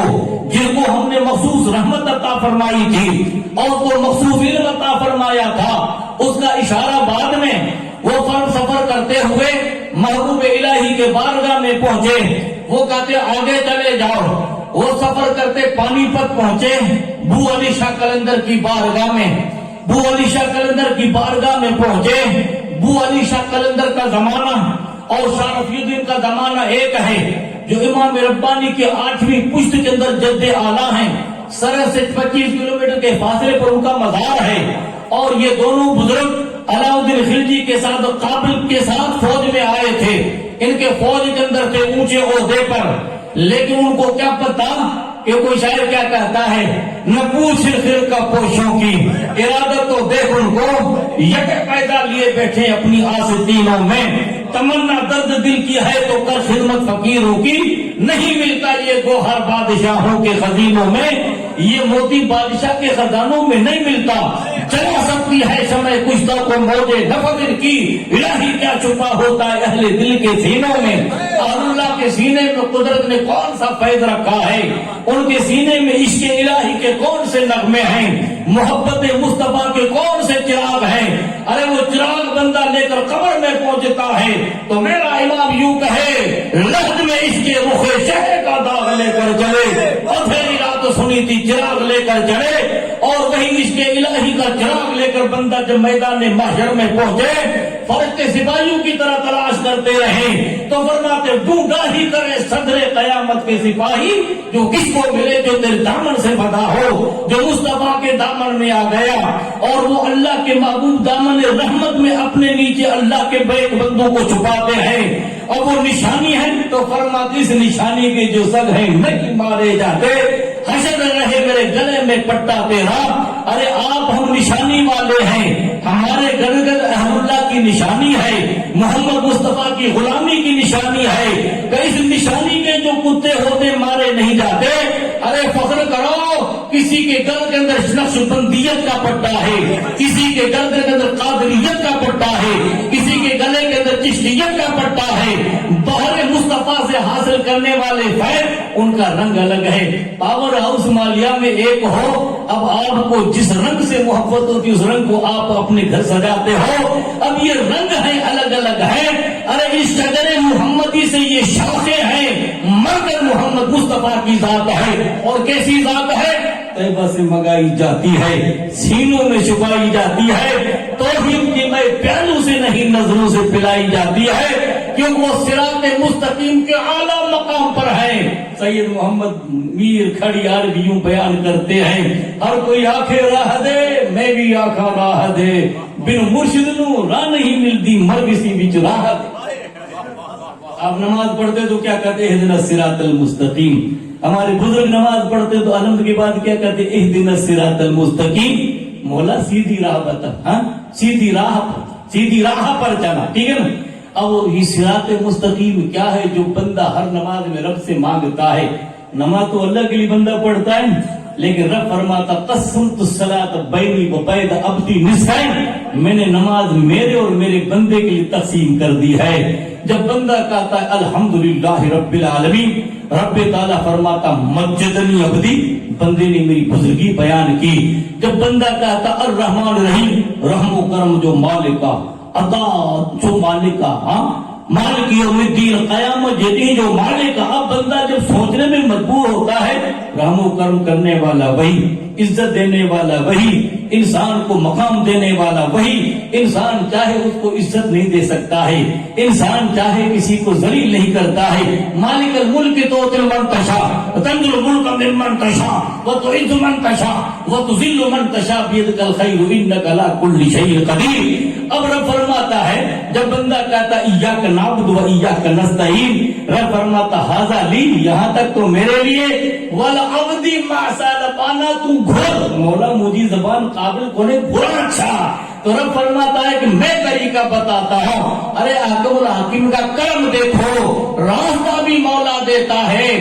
جن کو ہم نے مخصوص رحمت عطا فرمائی تھی اور کو مخصوص علم عطا فرمایا تھا. اس کا اشارہ بعد میں وہ سفر کرتے ہوئے محبوب الہی کے بارگاہ میں پہنچے. وہ کہتے آگے چلے جاؤ. وہ سفر کرتے پانی پت پہنچے بو علی شاہ قلندر کی بارگاہ میں. بو علی شاہ قلندر کی بارگاہ میں پہنچے. بو علی شاہ قلندر کا زمانہ اور شاہ رفیع الدین کا زمانہ ایک ہے. جو امام ربانی کے 8ویں پشت کے اندر جد اعلیٰ ہیں، سرحد سے 25 کلومیٹر کے فاصلے پر ان کا مزار ہے. اور یہ دونوں بزرگ علاء الدین خلجی کے ساتھ قابل کے ساتھ فوج میں آئے تھے. ان کے فوج کے اندر تھے اونچے عہدے پر، لیکن ان کو کیا پتا کہ کوئی شاعر کیا کہتا ہے، نہ پوچھ خرقہ پوشوں کی ارادت تو دیکھ ان کو یک پیدا لیے بیٹھے اپنی آستینوں میں، تمنا درد دل کی ہے تو کر خدمت فقیروں کی، نہیں ملتا یہ گوہر بادشاہوں کے خزینوں میں، یہ موتی بادشاہ کے خزانوں میں نہیں ملتا، جلا سکتی ہے شمع کشتہ کو موجے نفذ کی، الہی کیا چھپا ہوتا ہے اہل دل کے سینوں میں، اللہ کے سینے میں قدرت نے کون سا فیض رکھا ہے، ان کے سینے میں عشق الہی کے کون سے نغمے ہیں، محبت مصطفیٰ کے کون سے چراغ ہیں، ارے وہ چراغ بندہ لے کر قبر میں پہنچتا ہے تو میرا امام یوں کہے، لحد میں عشق رخ شہر کا داغ لے کر چلے، اور پھر رات سنی تھی چراغ لے کر چڑھے، اور وہی عشق الہی کا چراغ لے کر بندہ جب میدان محشر میں پہنچے، فرشتے سپاہیوں کی طرح تلاش کرتے رہے تو فرماتے ڈھونڈا ہی کرے صدر قیامت کے سپاہی، جو کس کو ملے جو تیرے دامن سے بدا ہو، جو مصطفیٰ کے دامن میں آ گیا، اور وہ اللہ کے محبوب دامن رحمت میں اپنے نیچے اللہ کے بیک بندوں کو چھپاتے ہیں، اور وہ نشانی ہے تو فرماتے اس نشانی کے جو سگ ہیں نہیں مارے جاتے، حشر رہے میرے گلے میں پٹا تیرا، ارے آپ ہم نشانی والے ہیں، ہمارے گرگد احمد اللہ کی نشانی ہے، محمد مصطفیٰ کی غلامی کی نشانی ہے، کہ اس نشانی کے جو کتے ہوتے مارے نہیں جاتے، ارے فخر کرو کسی کے گل کے اندر نقش بندیت کا پٹا ہے، کسی کے گل کے اندر قادریت کا پٹا ہے، کسی کے گلے کے اندر چشتیت کا پٹا ہے، بہر مصطفیٰ سے حاصل کرنے والے فیض ان کا رنگ الگ ہے، پاور ہاؤس مالیہ میں ایک ہو، اب آپ کو جس رنگ سے محبت ہوتی اس رنگ کو آپ اپنے گھر سجاتے ہو، اب یہ رنگ ہیں الگ الگ ہیں، ارے اس شجر محمدی سے یہ شاخیں ہیں، مگر محمد مصطفیٰ کی ذات ہے، اور کیسی ذات ہے، طیبہ سے منگائی جاتی ہے، سینوں میں چھپائی جاتی ہے، توحید کی میں پیالوں سے نہیں نظروں سے پلائی جاتی ہے، کیونکہ وہ صراط مستقیم کے اعلیٰ مقام پر ہے۔ سید محمد میر کھڑی عربی یوں بیان کرتے ہیں، ہر کوئی آنکھیں راہ دے میں بھی آنکھاں راہ دے، بن مرشد نو راہ نہیں ملتی مر کسی بچ راہ دے۔ آپ نماز پڑھتے تو کیا کہتے اہدنا الصراط المستقیم، ہمارے بزرگ نماز پڑھتے تو الحمد کے بعد کیا کہتے اہدنا الصراط المستقیم، مولا سیدھی راہ بتا، ہاں سیدھی راہ پر چلا، ٹھیک ہے نا۔ اب یہ صراط مستقیم کیا ہے جو بندہ ہر نماز میں رب سے مانگتا ہے، نماز تو اللہ کے لیے بندہ پڑھتا ہے، لیکن رب فرماتا قسمت الصلاۃ بینی و بین عبدی نصفین، میں نے نماز میرے اور میرے بندے کے لیے تقسیم کر دی ہے۔ جب بندہ کہتا ہے الحمدللہ رب العالمین، رب تعالیٰ فرماتا مجدنی عبدی، بندے نے میری بزرگی بیان کی۔ جب بندہ کہتا الرحمن الرحیم، رحم و کرم جو مالکا، عطا جو مالکا، ہاں مالک یوم الدین، قیامت جدی جو مالک، اب بندہ جب سوچنے میں مجبور ہوتا ہے، رحم و کرم کرنے والا وہی، عزت دینے والا وہی، انسان کو مقام دینے والا وہی، انسان چاہے اس کو عزت نہیں دے سکتا ہے، انسان چاہے کسی کو ذلیل نہیں کرتا ہے، مالک الملک تؤتی من تشاء وتنزع الملک ممن تشاء وتعز من تشاء وتذل من تشاء بیدک الخیر انک علی کل شیء قدیر۔ اب رب فرماتا ہے جب بندہ کہتا ایاک نعبد و ایاک نستعین، رب فرماتا ھذا لی، یہاں تک تو میرے لیے، والعبد ما سال پانا تو گھر، مولا مجھے زبان قابل کونے گھر اچھا، تو رب فرماتا ہے کہ میں طریقہ بتاتا ہوں، ارے حاکم الحاکم کا کرم دیکھو، راستہ بھی مولا دیتا ہے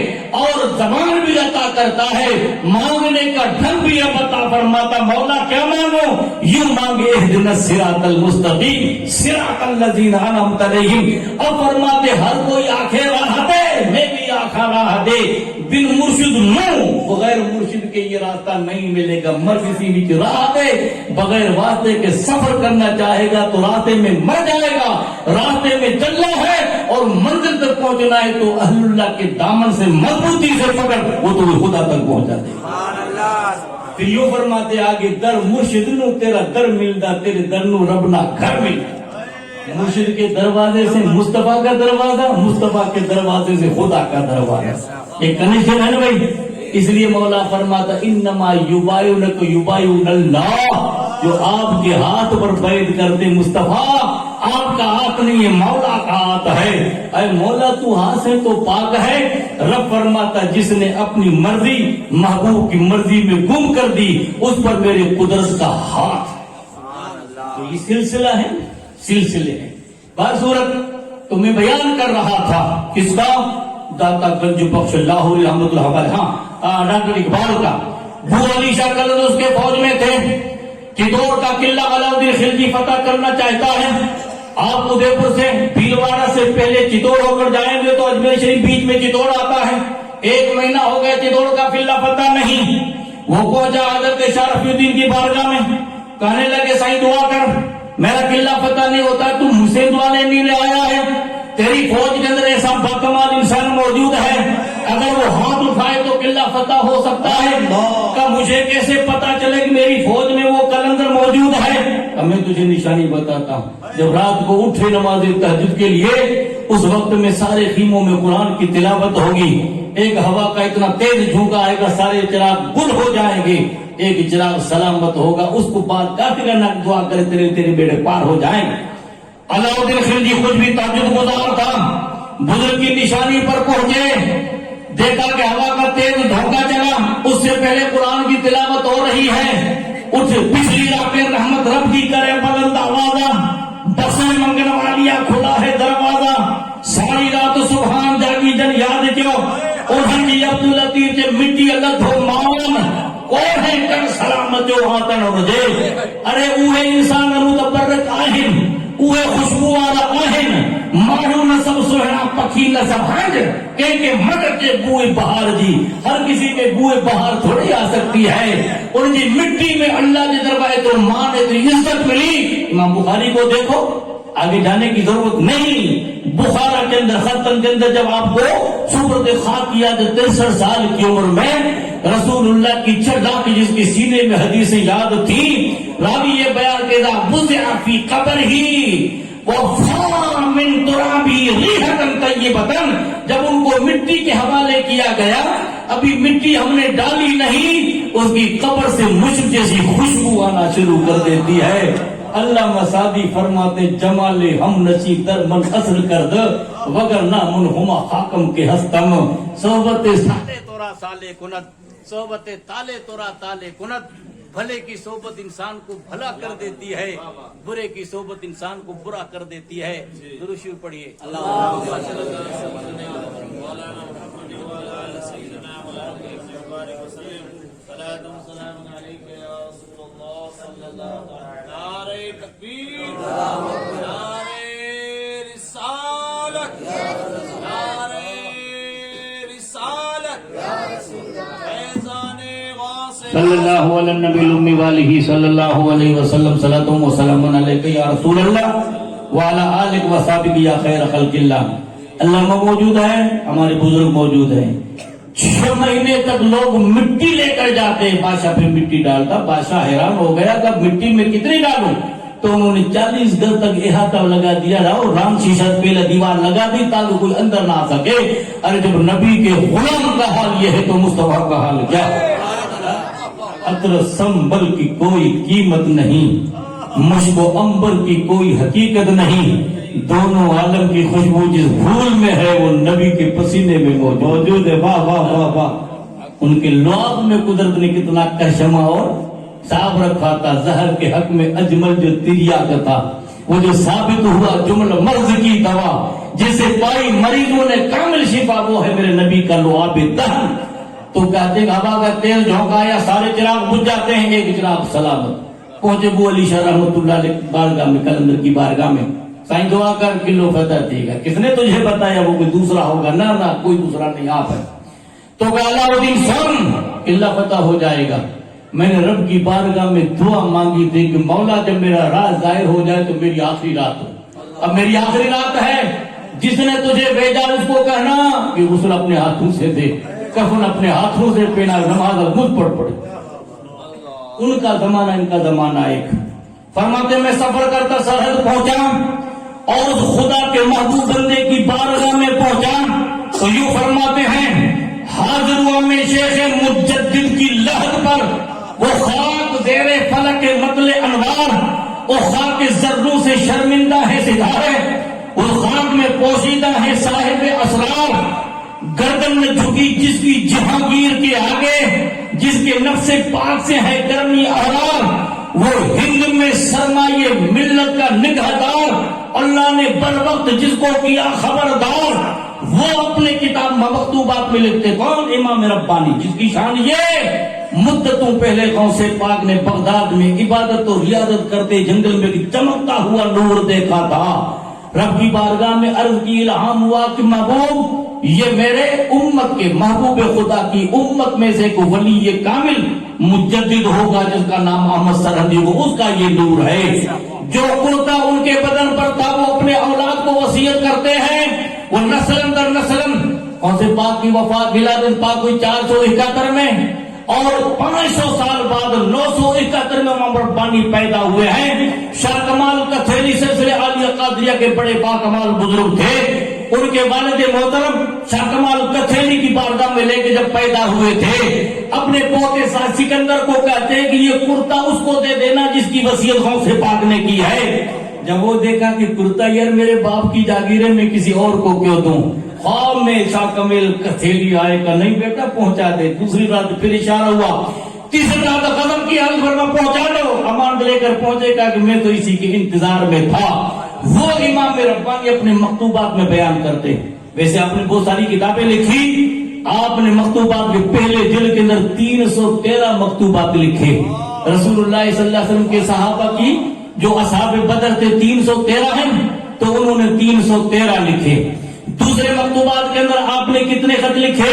اور زبان بھی عطا کرتا ہے، مانگنے کا ڈھنگ بھی اب عطا فرماتا، مولا کیا مانگو، یوں مانگے اہدنا الصراط المستقیم صراط الذین انعمت علیہم، اب فرماتے ہر کوئی آنکھیں راہ دے میں بھی آنکھیں راہ دے، بن مرشد نو، بغیر مرشد کے یہ راستہ نہیں ملے گا، مر کسی بھی راہ دے، بغیر واسطے کے سفر کرنا چاہے گا تو راستے میں مر جائے گا، راستے میں چلنا ہے اور منزل تک پہنچنا ہے تو اہل اللہ کے دامن سے مضبوطی سے پکڑ، وہ تو خدا تک پہنچا دے۔ پھر یوں فرماتے آگے در مرشد نو تیرا در ملدا، تیرے در نو رب نہ گھر ملدا، مرشد کے دروازے سے مصطفیٰ کا دروازہ، مصطفیٰ کے دروازے سے خدا کا دروازہ، یہ کنیکشن ہے نا بھائی۔ اس لیے مولا فرماتا انما یبایعونک یبایعون اللہ، جو آپ کے ہاتھ پر بیعت کرتے مصطفیٰ آپ کا ہاتھ نہیں ہے مولا کا ہاتھ ہے. اے مولا تو ہاتھ سے تو پاک ہے. رب فرماتا جس نے اپنی مرضی محبوب کی مرضی میں گم کر دی اس پر میرے قدرت کا ہاتھ. تو یہ سلسلہ ہے سلسلے ہیں. بصورت تو میں بیان کر رہا تھا کس کا داتا گنج بخش لاہوری رحمۃ اللہ علیہ ڈاکٹر اقبال کا. ابو علی شاہ کلند اس کے فوج میں تھے. چتور کا قلعہ علاؤدین خلجی فتح کرنا چاہتا ہے. آپ ادے پور سے بھیلواڑہ سے پہلے چتور ہو کر جائیں گے تو اجمیر شریف بیچ میں چتور آتا ہے. 1 مہینہ ہو گیا چتور کا قلعہ فتح نہیں. وہ پہنچا حضرت شاہ رفیع الدین کی بارگاہ میں, کہنے لگے سائیں دعا کر, میرا قلعہ فتح نہیں ہوتا, تو مجھ سے دعا لینے لے آیا ہے. تیری فوج کے اندر ایسا باکمال انسان موجود ہے, اگر وہ ہاتھ اٹھائے تو قلعہ فتح ہو سکتا ہے. کہ مجھے کیسے پتا چلے کہ میری فوج میں وہ قلندر موجود ہے؟ میں تجھے نشانی بتاتا ہوں. جب رات کو اٹھے نماز تہجد کے لیے, اس وقت میں سارے خیموں میں قرآن کی تلاوت ہوگی. ایک ہوا کا اتنا تیز جھونکا آئے گا سارے چراغ گل ہو جائیں گے, ایک چراغ سلامت ہوگا. اس کو بات کافی کرنا, دعا کرے تیرے بیڑے پار ہو جائیں. علاؤدین خلجی خود بھی تہجد گزار تھا. بزرگ کی نشانی پر پہنچے, دیکھا کہ ہوا کا تیز دھوکا چلا, اس سے پہلے قرآن کی تلاوت ہو رہی ہے. اٹھ پچھلی راتیں رحمت رب کی کرے بلند آوازہ, بخشے منگن والیا کھلا ہے دروازہ. ساری رات سبحان جاگی جن یاد کیوں, اور جی عبداللطیف سے مٹی اللہ دھو ماون کون ہے کر سلامت جو آتن اور دے. ارے اوہ انسان متبرک آہن, اوہ خوشبو والا آہن, مارو نہ سب سہنا پکھی نہ سب ہنج, کہ مگر کے بوئے بہار جی, ہر کسی میں بوئے بہار تھوڑی آ سکتی ہے. اور جی مٹی میں اللہ کے دربارے تو مان ہے تو عزت ملی. امام بخاری کو دیکھو, آگے جانے کی ضرورت نہیں. بخارا کے اندر خطن کے اندر جب آپ کو صورت خاک کیا تو 63 سال کی عمر میں رسول اللہ کی چڑھا کی جس کے سینے میں حدیثیں یاد تھی, راوی یہ بیان کے دا بزع فی قبر ہی وفا من ترابی ریحتن طیبتن, جب ان کو مٹی کے حوالے کیا گیا, ابھی مٹی ہم نے ڈالی نہیں, اس کی قبر سے مشک جیسی خوشبو آنا شروع کر دیتی ہے. اللہ مسادی فرماتے جمال ہم نشی در من اصل کر د وگر نہ من ہما حاکم کے ہستم. صحبت سالے تورا سالے کنت, صحبت تالے تورا تالے کنت. بھلے کی صحبت انسان کو بھلا کر دیتی ہے, برے کی صحبت انسان کو برا کر دیتی ہے. درود شریف پڑھیے. نعرہ تکبیر, نعرہ رسالت, نعرہ رسالت, فیضان واصل صلی اللہ علیہ نبی الامی والہ صلی اللہ علیہ وسلم. صلاۃ و سلام علیک یا رسول اللہ وعلی آلک و صحبک یا خیر خلق اللہ. اللہ موجود ہے, ہمارے بزرگ موجود ہیں. 6 مہینے تک لوگ مٹی لے کر جاتے, بادشاہ پھر مٹی ڈالتا. بادشاہ حیران ہو گیا کہ مٹی میں کتنی ڈالوں, تو انہوں نے 40 گز تک احاطہ لگا دیا, رہو رام شیشہ پہلے دیوار لگا دی تاکہ کوئی اندر نہ آ سکے. ارے جب نبی کے غلام کا حال یہ ہے تو مصطفیٰ کا حال کیا ہے؟ عطر سنبل کی کوئی قیمت نہیں, مشک و عنبر کی کوئی حقیقت نہیں. دونوں عالم کی خوشبو جس پھول میں ہے وہ نبی کے پسینے میں موجود ہے. واہ واہ واہ واہ. ان کے لعاب میں قدرت نے کتنا کشمہ اور صاف رکھا تھا. زہر کے حق میں اجمل جو تریاق تھا, وہ جو ثابت ہوا جملہ مرض کی دوا, جسے پائی مریضوں نے کامل شفا, وہ ہے میرے نبی کا لعاب دہن. تو کہتے ہیں ہوا کا تیل جھونکایا سارے چراغ بجھ جاتے ہیں, ایک چراغ سلامت. پہنچے ابو علی شاہ رحمۃ اللہ علیہ بارگاہ میں, کلندر کی بارگاہ میں. سائیں دعا کر کلو فتح دے گا. کس نے تجھے بتایا وہ کوئی دوسرا ہوگا؟ نہ نہ, کوئی دوسرا نہیں, آپ ہے. تو کہ علاؤدین سن, قلعہ فتح ہو جائے گا. میں نے رب کی بارگاہ میں دعا مانگی تھی کہ مولا جب میرا راز ظاہر ہو جائے تو میری آخری رات ہو. اب میری آخری رات ہے, جس نے تجھے بھیجا اس کو کہنا کہ غسل اپنے ہاتھوں سے دے, کفن اپنے ہاتھوں سے پہنا, نماز مجھ پڑھ پڑے. ان کا زمانہ ان کا زمانہ ایک. فرماتے میں سفر کرتا سرحد پہنچا اور اس خدا کے محبوب بندے کی بارگاہ میں پہنچا تو یوں فرماتے ہیں, حاضر ہوا میں شیخ مجدد کی لحد پر وہ خاک زیر فلک مطلع انوار، وہ خاک ذروں سے شرمندہ ہے ستارے، وہ خاک میں پوشیدہ ہے صاحب اسرار، گردن میں جھکی جس کی جہانگیر کے آگے، جس کے نفس پاک سے ہے گرمی احرار، وہ ہند میں سرمایہ ملت کا نگہدار، اللہ نے بر وقت جس کو کیا خبردار، وہ اپنے کتاب مکتوبات میں لکھتے کون؟ امام ربانی، جس کی شان یہ مدتوں پہلے غوث پاک نے بغداد میں عبادت اور ریاضت کرتے جنگل میں چمکتا ہوا نور دیکھا تھا، رب کی بارگاہ میں عرض کی، الہام ہوا کہ محبوب یہ میرے امت کے محبوب خدا کی امت میں سے کوئی ولی یہ کامل مجدد ہوگا جس کا نام احمد سرہندی ہو، اس کا یہ نور ہے، جو کرتا ان کے بدن پر تھا وہ اپنے اولاد کو وصیت کرتے ہیں، وہ نسل در نسل غوث پاک کی وفات ولادت پاک ہوئی 471 میں، اور 500 سال بعد 971 میں امام ربانی پیدا ہوئے ہیں۔ شاہ کمال کتھیری سلسلے عالیہ قادریہ کے بڑے باکمال بزرگ تھے، ان کے والد محترم شاہ کمال کتھیری کی بارگاہ میں لے کے جب پیدا ہوئے تھے، اپنے پوتے ساتھ سکندر کو کہتے ہیں کہ یہ کرتا اس کو دے دینا جس کی وصیت غوث پاک نے کی ہے۔ جب وہ دیکھا کہ کرتا یار میرے باپ کی جاگیر ہے، میں کسی اور کو کیوں دوں، خواب میں شاہ کمیل کتھیلی آئے کا نہیں بیٹا پہنچا دے، دوسری رات پھر اشارہ ہوا، تیسری رات قدم کی حل فرما پہنچا دو، امان لے کر پہنچے گا کہ میں تو اسی کے انتظار میں تھا۔ وہ امام ربانی اپنے مکتوبات میں بیان کرتے، ویسے آپ نے بہت ساری کتابیں لکھی، آپ نے مکتوبات کے پہلے جلد کے اندر 313 مکتوبات لکھے، رسول اللہ صلی اللہ علیہ وسلم کے صحابہ کی جو اصحاب بدر تھے 313 ہیں، تو انہوں نے 313 لکھے۔ دوسرے مکتوبات کے اندر آپ نے کتنے خط لکھے؟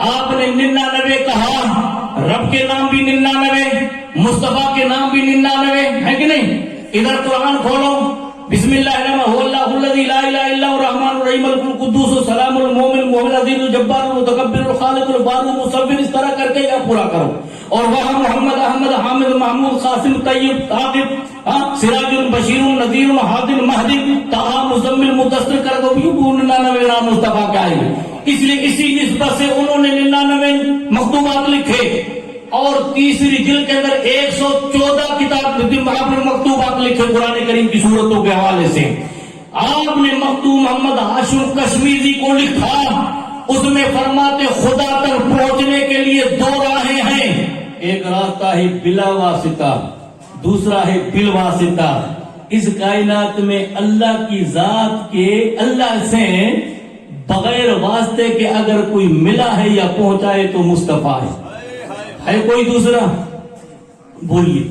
آپ نے 99 کہا، رب کے نام بھی 99، مصطفیٰ کے نام بھی 99 ہے کہ نہیں؟ ادھر قرآن کھولو، بسم اللہ الرحمن اللہ الذی لا الہ الا هو الرحمن الرحیم الملک القدوس السلام المؤمن المؤمن العزیز الجبار المتکبر الخالق البار المصور، اس طرح کر کے یا پورا کرو، اور وہاں محمد احمد حامد محمود قاسم طیب عاقب سراج البشیر نذیر ہادی مہدی طہ مزمل مدثر کر دو، 99 نام مصطفیٰ کے آئے، اس لیے اسی نسبت سے انہوں نے 99 مکتوبات لکھے۔ اور تیسری جلد کے اندر 114 کتاب آپ نے مکتوبات لکھے قرآن کریم کی صورتوں کے حوالے سے۔ آپ نے مکتوب محمد ہاشم کشمیری کو لکھا، اس میں فرماتے خدا تک پہنچنے کے لیے 2 راہیں ہیں، ایک راستہ ہے بلا واسطہ، دوسرا ہے بالواسطہ۔ اس کائنات میں اللہ کی ذات کے اللہ سے بغیر واسطے کے اگر کوئی ملا ہے یا پہنچائے تو مصطفیٰ ہے کوئی دوسرا؟ بولیے،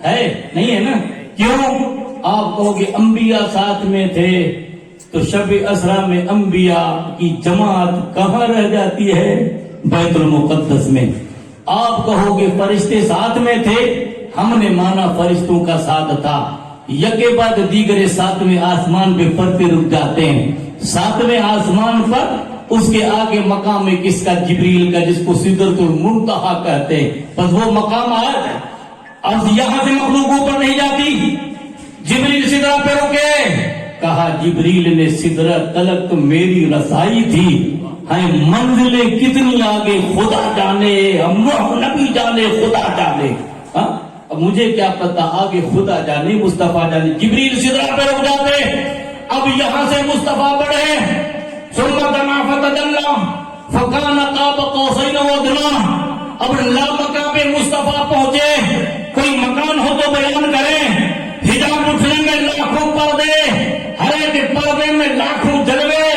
ہے نہیں ہے نا؟ کیوں؟ آپ کہو کہ انبیاء ساتھ میں تھے تو شب اسرا میں انبیاء کی جماعت کہاں رہ جاتی ہے؟ بیت المقدس میں۔ آپ کہو کہ فرشتے ساتھ میں تھے، ہم نے مانا فرشتوں کا ساتھ تھا، یکے بعد دیگرے 7ویں آسمان پہ فرتے رک جاتے ہیں، 7ویں آسمان پر اس کے آگے مقام ہے کس کا؟ جبریل کا، جس کو سدرۃ المنتہا کہتے ہیں، بس وہ مقام آیا ہے، اب یہاں سے مخلوقوں پر نہیں جاتی۔ جبریل سدرہ پہ رکے، کہا جبریل نے سدرہ تلک تو میری رسائی تھی، ہیں منزلیں کتنی آگے خدا جانے، ہم نبی جانے خدا جانے، اب مجھے کیا پتا آگے خدا جانے مصطفیٰ جانے۔ جبریل سدرہ پہ رک جاتے، اب یہاں سے مصطفیٰ بڑھے، ثم دنا فتدلى فكان قاب قوسين وادنى، اب لا مکان پہ مصطفیٰ پہنچے، کوئی مکان ہو تو بیان کریں، حجاب اٹھنے میں لاکھوں پردے، ہر ایک پردے میں لاکھوں جلوے،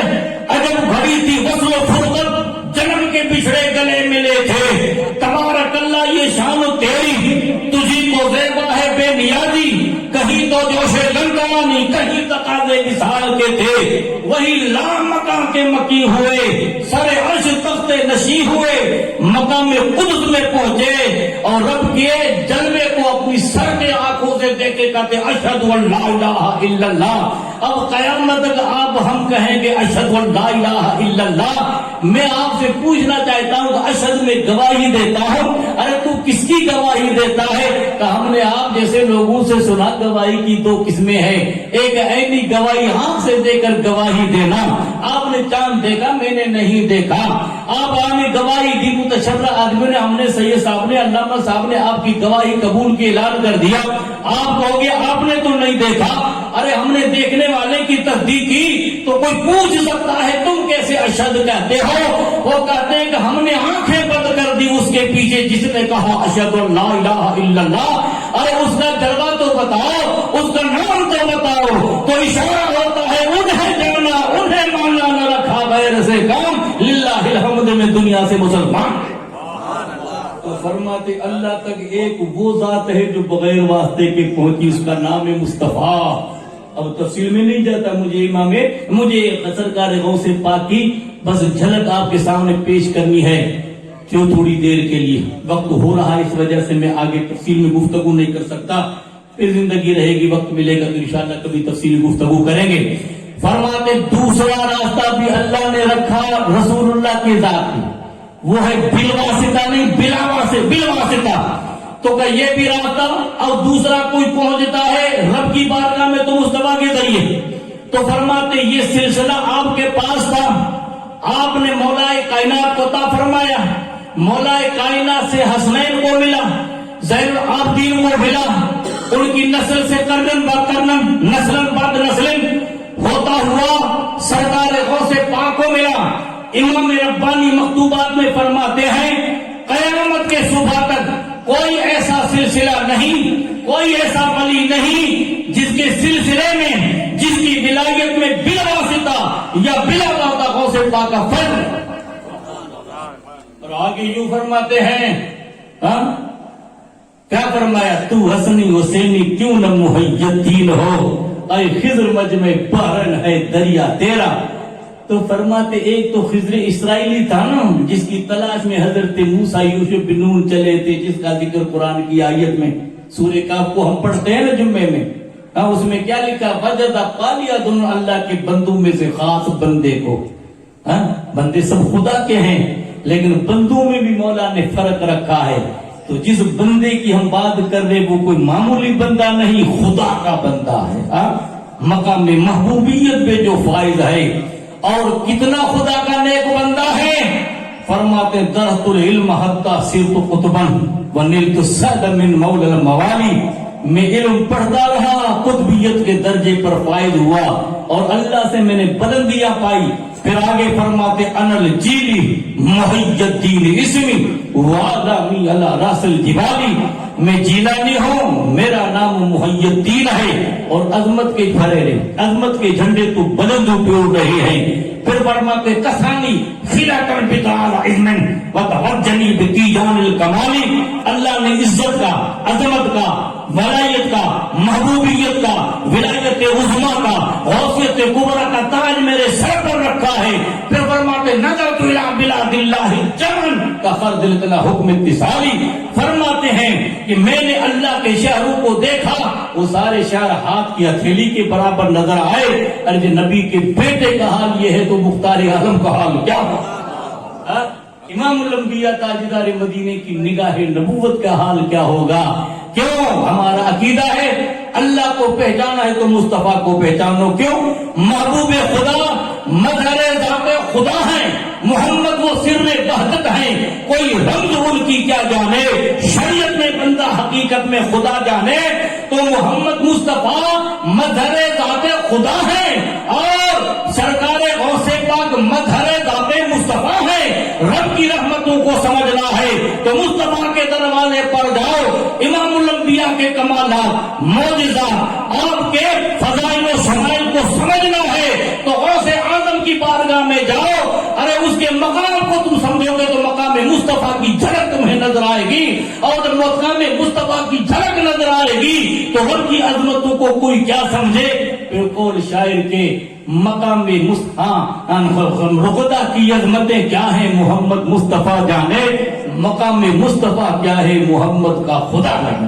عجب گھڑی تھی وصل و فرقت، جنم کے بچھڑے گلے ملے تھے، تبارک اللہ یہ شان تیری، تجھی کو زیبا ہے بے نیازی، کہیں تو جوش گنگوانی، کہیں تقاضے مثال کے تھے، وہی لام مقام کے مکی ہوئے، سر عرش تخت نشی ہوئے، مقام قدس میں پہنچے، اور رب کے جلوے کو اپنی سر کے آنکھوں سے دیکھے کہتے اشہد ان لا الہ الا اللہ۔ اب قیامت تک آپ ہم کہیں گے اشہد ان لا الہ الا اللہ۔ میں آپ سے پوچھنا چاہتا ہوں کہ اشہد میں گواہی دیتا ہوں، ارے تو کس کی گواہی دیتا ہے؟ کہ ہم نے آپ جیسے لوگوں سے سنا گواہی کی 2 قسمیں ہیں، ایک عینی گواہی آنکھ سے دے کر گواہی دینا، آپ نے چاند دیکھا میں نے نہیں دیکھا، آپ آنے گواہی دی متشرع آدمی نے، ہم نے سید صاحب نے علامہ صاحب نے آپ کی گواہی قبول کے اعلان کر دیا. آپ کہو گے آپ نے تو نہیں دیکھا. ارے ہم نے دیکھنے والے کی تصدیق کی تو کوئی پوچھ سکتا ہے تم کیسے اشہد کہتے ہو؟ وہ کہتے ہیں کہ ہم نے آنکھیں بند کر دی اس کے پیچھے جس نے کہا اشہد لا الہ الا اللہ. ارے اس کا جلوہ تو بتاؤ، اس کا نام تو بتاؤ. تو اشارہ ہوتا ہے انہیں جانا انہیں ماننا، نہ رکھا غیر سے کام. للہ الحمد میں دنیا سے مسلمان. تو فرماتے اللہ تک ایک وہ ذات ہے جو بغیر واسطے کے پہنچی، اس کا نام ہے مصطفیٰ. اب تفصیل میں نہیں جاتا، مجھے سرکار غوث پاک کی بس جھلک آپ کے سامنے پیش کرنی ہے جو تھوڑی دیر کے لیے. وقت ہو رہا ہے، اس وجہ سے میں آگے تفصیل میں گفتگو نہیں کر سکتا. پھر زندگی رہے گی، وقت ملے گا تو انشاءاللہ کبھی تفصیلی گفتگو کریں گے. فرماتے دوسرا راستہ بھی اللہ نے رکھا رسول اللہ کے ذات میں، وہ ہے بالواسطہ نہیں بالواسطہ. تو کہ یہ بھی راستہ. اور دوسرا کوئی پہنچتا ہے رب کی بارگاہ میں تو مصطفیٰ کے ذریعے. تو فرماتے یہ سلسلہ آپ کے پاس تھا، آپ نے مولا کائنات کو عطا فرمایا. مولا کائنات سے حسنین کو ملا، زین العابدین کو ملا، ان کی نسل سے قرن بعد قرن، نسل بعد نسل ہوتا ہوا سرکار غوث پاک کو ملا. امام ربانی مکتوبات میں فرماتے ہیں قیامت کے صبح تک کوئی ایسا سلسلہ نہیں، کوئی ایسا ولی نہیں جس کے سلسلے میں، جس کی ولایت میں بلا واسطہ یا بلا واسطہ غوث پاک کا فرق. اور آگے یوں فرماتے ہیں، کیا فرمایا؟ تو حسنی حسینی کیوں نہ محیدین ہو، اے خضر مجمع بحرن ہے دریا تیرا. تو فرماتے ایک تو خضر اسرائیلی تھا نا، جس کی تلاش میں حضرت موسیٰ یوشع بن نون چلے تھے، جس کا ذکر قرآن کی آیت میں سورہ کہف کو ہم پڑھتے ہیں نا جمعے میں. اس میں کیا لکھا؟ وجد قالیا دن، اللہ کے بندوں میں سے خاص بندے کو. بندے سب خدا کے ہیں لیکن بندوں میں بھی مولا نے فرق رکھا ہے. تو جس بندے کی ہم بات کر رہے وہ کوئی معمولی بندہ نہیں، خدا کا بندہ ہے. مقام محبوبیت پہ جو فائز ہے، اور کتنا خدا کا نیک بندہ ہے. فرماتے درخت العلم حتی صرت قطبا ونلت السعد من مولا الموالی. میں علم پڑھتا رہا، قطبیت کے درجے پر فائز ہوا اور اللہ سے میں نے بلندیاں پائی. پھر آگے فرماتے انل جیلی محی الدین اسمی وعلامی علی راس الجبالی. میں جیلانی ہوں، میرا نام محی الدین ہے، اور عظمت کے پھریرے، عظمت کے جھنڈے تو بلندوں پہ اڑ رہے ہیں. پھر فرماتے کسانی خلاکن بتعالی عظمن وتوجنی بتیجان الکمالی. اللہ نے عزت کا، عظمت کا، ولایت کا، محبوبیت کا، ولایت عظما کا، غوثیت کبریٰ کا تاج میرے سر پر رکھا ہے. پھر فرماتے نظرت الی بلاد اللہ جمن کا خرد لنا حکم اتصالی. فرماتے ہیں کہ میں نے اللہ کے شہروں کو دیکھا، وہ سارے شہر ہاتھ کی ہتھیلی کے برابر نظر آئے. ارے نبی کے بیٹے کا حال یہ ہے تو مختار عالم کا حال کیا ہو؟ امام الانبیاء تاجدار مدینے کی نگاہ نبوت کا حال کیا ہوگا؟ کیوں؟ ہمارا عقیدہ ہے اللہ کو پہچانا ہے تو مصطفیٰ کو پہچانو. کیوں؟ محبوب خدا مظہر ذات خدا ہیں، محمد وہ سر وحدت ہیں. کوئی رمز ان کی کیا جانے، شریعت میں بندہ حقیقت میں خدا جانے. تو محمد مصطفیٰ مظہر ذات خدا ہیں اور سرکار غوث پاک مظہر ذات مصطفیٰ ہیں. رب کی رحمتوں کو سمجھنا ہے تو مصطفیٰ کے دروازے پر جاؤ. امام الانبیاء کے کمالات، معجزات، آپ کے فضائل و شمائل کو سمجھنا ہے تو غوث اعظم کی بارگاہ میں جاؤ. ارے اس کے مقام کو تم سمجھو گے تو مقام مصطفیٰ کی جھلک تمہیں نظر آئے گی، اور جب مقام مصطفیٰ کی جھلک نظر آئے گی تو رب کی عظمتوں کو کوئی کیا سمجھے. پھر قول شاعر کے مقام خدا کی عظمتیں کیا ہیں محمد مصطفیٰ جانے، مقام مصطفیٰ کیا ہے محمد کا خدا جانے.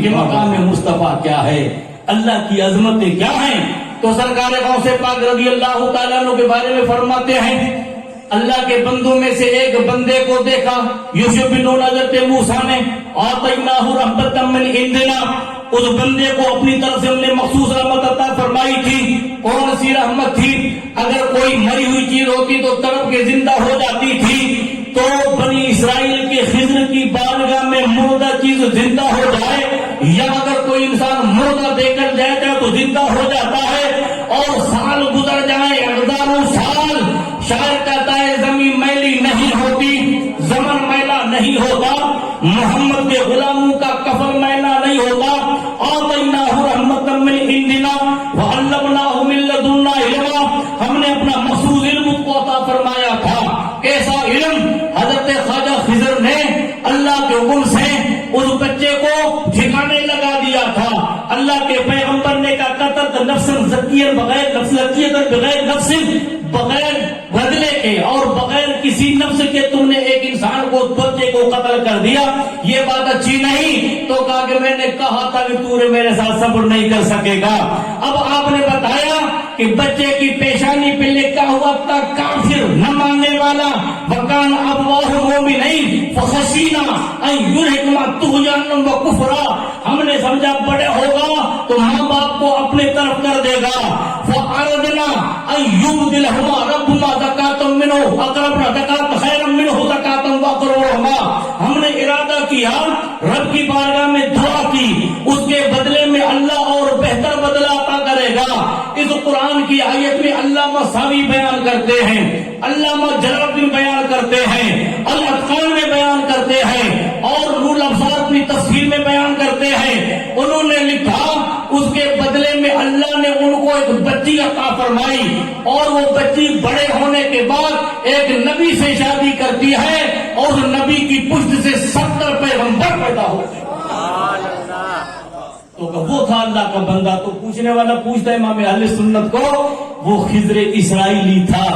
مقام مصطفیٰ کیا ہے، اللہ کی عظمتیں کیا ہیں. تو سرکار غوث پاک رضی اللہ تعالیٰ عنہ کے بارے میں فرماتے ہیں اللہ کے بندوں میں سے ایک بندے کو دیکھا، یوسف بن نون حضرت موسیٰ نے آتیناہ رحمۃ من عندنا، اس بندے کو اپنی طرف سے ہم نے مخصوص رحمت عطا فرمائی تھی۔ کون سی رحمت تھی؟ اگر کوئی مری ہوئی چیز ہوتی تو تڑپ کے زندہ ہو جاتی تھی، تو بنی اسرائیل کے خضر کی بارگاہ میں مردہ چیز زندہ ہو جائے، یا اگر کوئی انسان مردہ دے کر جائے تو زندہ ہو جاتا ہے، اور سال گزر جائے، ہزاروں سال، شاعر کہتا ہے زمین میلی نہیں ہوتی، زمن میلا نہیں ہوتا، محمد کے غلاموں کا کفن میلا نہیں ہوتا۔ آتیناہ رحمۃ من عندنا وعلمناہ من لدنا علما، ہم نے اپنا مخصوص علم اس کو عطا فرمایا تھا۔ کیسا علم؟ حضرت خواجہ خضر نے اللہ کے حکم سے اس بچے کو ٹھکانے لگا دیا تھا۔ اللہ کے پیغمبر نے کہا قتلت نفسا زکیہ بغیر نفس زکیہ بغیر نفس، بغیر بدلے کے اور بغیر کسی نفس کے تم نے ایک انسان کو، بچے کو قتل کر دیا، یہ بات اچھی نہیں۔ تو کہا کہ میں نے کہا تھا کہ تو میرے ساتھ صبر نہیں کر سکے گا۔ اب آپ نے بتایا کہ بچے کی پیشانی پہ لکھا ہوا تھا کافر، نہ ماننے والا، وکان ابواہ مومنین فخشینا ان یرہقما طغیانا وکفرا، ہم نے سمجھا بڑے ہوگا تو ماں باپ کو اپنے طرف کر دے گا، فاردنا ان یبدلہما ربہما زکاۃ منہ اقرب زکاۃ خیرا منہ زکاۃ واقرب رحما، ہم نے ارادہ کیا، رب کی بارگاہ میں دعا کی، اس کے بدلے میں اللہ اور بہتر بدلہ عطا کرے گا۔ اس قرآن کی آیت میں علامہ ساوی بیان کرتے ہیں، علامہ جلال الدین بیان کرتے ہیں، الاتقان میں بیان کرتے ہیں، اور نور الابصار اپنی تفسیر میں بیان کرتے ہیں۔ انہوں نے لکھا اس کے بدلے میں اللہ نے ان کو ایک بچی عطا فرمائی، اور وہ بچی بڑے ہونے کے بعد ایک نبی سے شادی کرتی ہے، اور اس نبی کی پشت سے 70 پیغمبر پیدا ہوتے ہیں۔ تو وہ تھا اللہ کا بندہ۔ تو پوچھنے والا پوچھتا ہے امام اہل سنت کو، وہ خضر اسرائیلی تھا،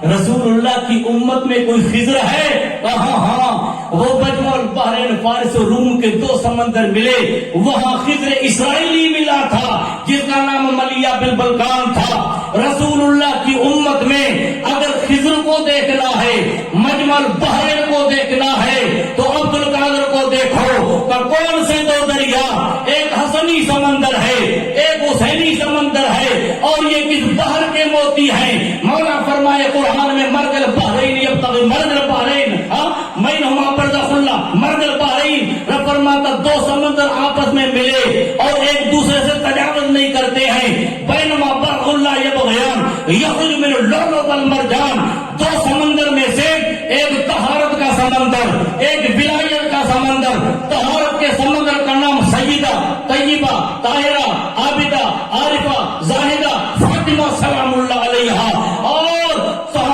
رسول اللہ کی امت میں کوئی خضر ہے؟ ہاں، وہ مجمع البحرین فارس و روم کے 2 سمندر ملے، وہاں خضر اسرائیلی ملا تھا جس کا نام ملیہ بالبلقان تھا۔ رسول اللہ کی امت میں اگر خضر کو دیکھنا ہے، مجمع البحرین کو دیکھنا ہے، تو عبد القادر کو دیکھو کہ کون سے 2 دریا، ایک حسنی سمندر ہے، ایک حسینی سمندر ہے، اور یہ کس بحر کے موتی ہیں؟ مولا فرمائے قرآن میں مرج البحرین یبتغی مرج البحرین بینہما برزخ مرج البحرین، رب فرماتا 2 سمندر آپس میں ملے اور ایک دوسرے سے تجاوز نہیں کرتے ہیں، بینہما برزخ لا یبغیان یخرج من اللؤلؤ والمرجان، 2 سمندر میں سے ایک طہارت کا سمندر، ایک ولایت کا سمندر۔ طہارت کے سمندر کا نام سیدہ، طیبہ، طاہرہ، عابدہ، عارفہ، زاہدہ، فاطمہ سلام اللہ علیہا، اور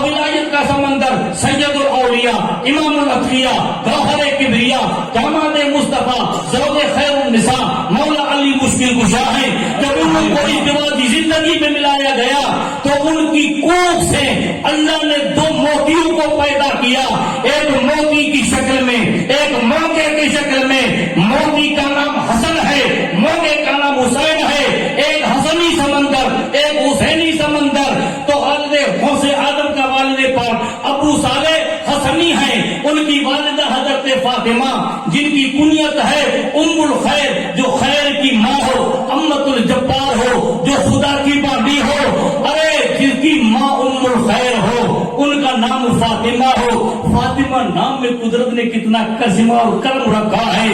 ولایت کا سمندر سید الاولیاء، امام الاتقیاء، گوہر کبریا، داماد مصطفیٰ، زوج خیر النساء، مولا علی مشکل کشا ہے۔ جب ان کو ازدواجی زندگی میں ملایا گیا تو ان کی کوکھ سے اللہ نے 2 موتیوں کو پیدا کیا، ایک موتی کی شکل میں، ایک موقع کی شکل میں۔ موتی کا نام حسن ہے، موقع کا نام حسین ہے، ایک حسنی سمندر، ایک حسینی سمندر۔ تو والد غوث آدم کا والد پاک ابو صالح حسنی ہیں، ان کی والدہ حضرت فاطمہ جن کی کنیت ہے ام الخیر، جو خیر کی ماں ہو، امت الجبار ہو، جو خدا کی بابی ہو، ارے جس کی ماں ام الخیر ہو ان کا نام فاطمہ ہو۔ فاطمہ نام میں قدرت نے کتنا کرشمہ اور کرم رکھا ہے۔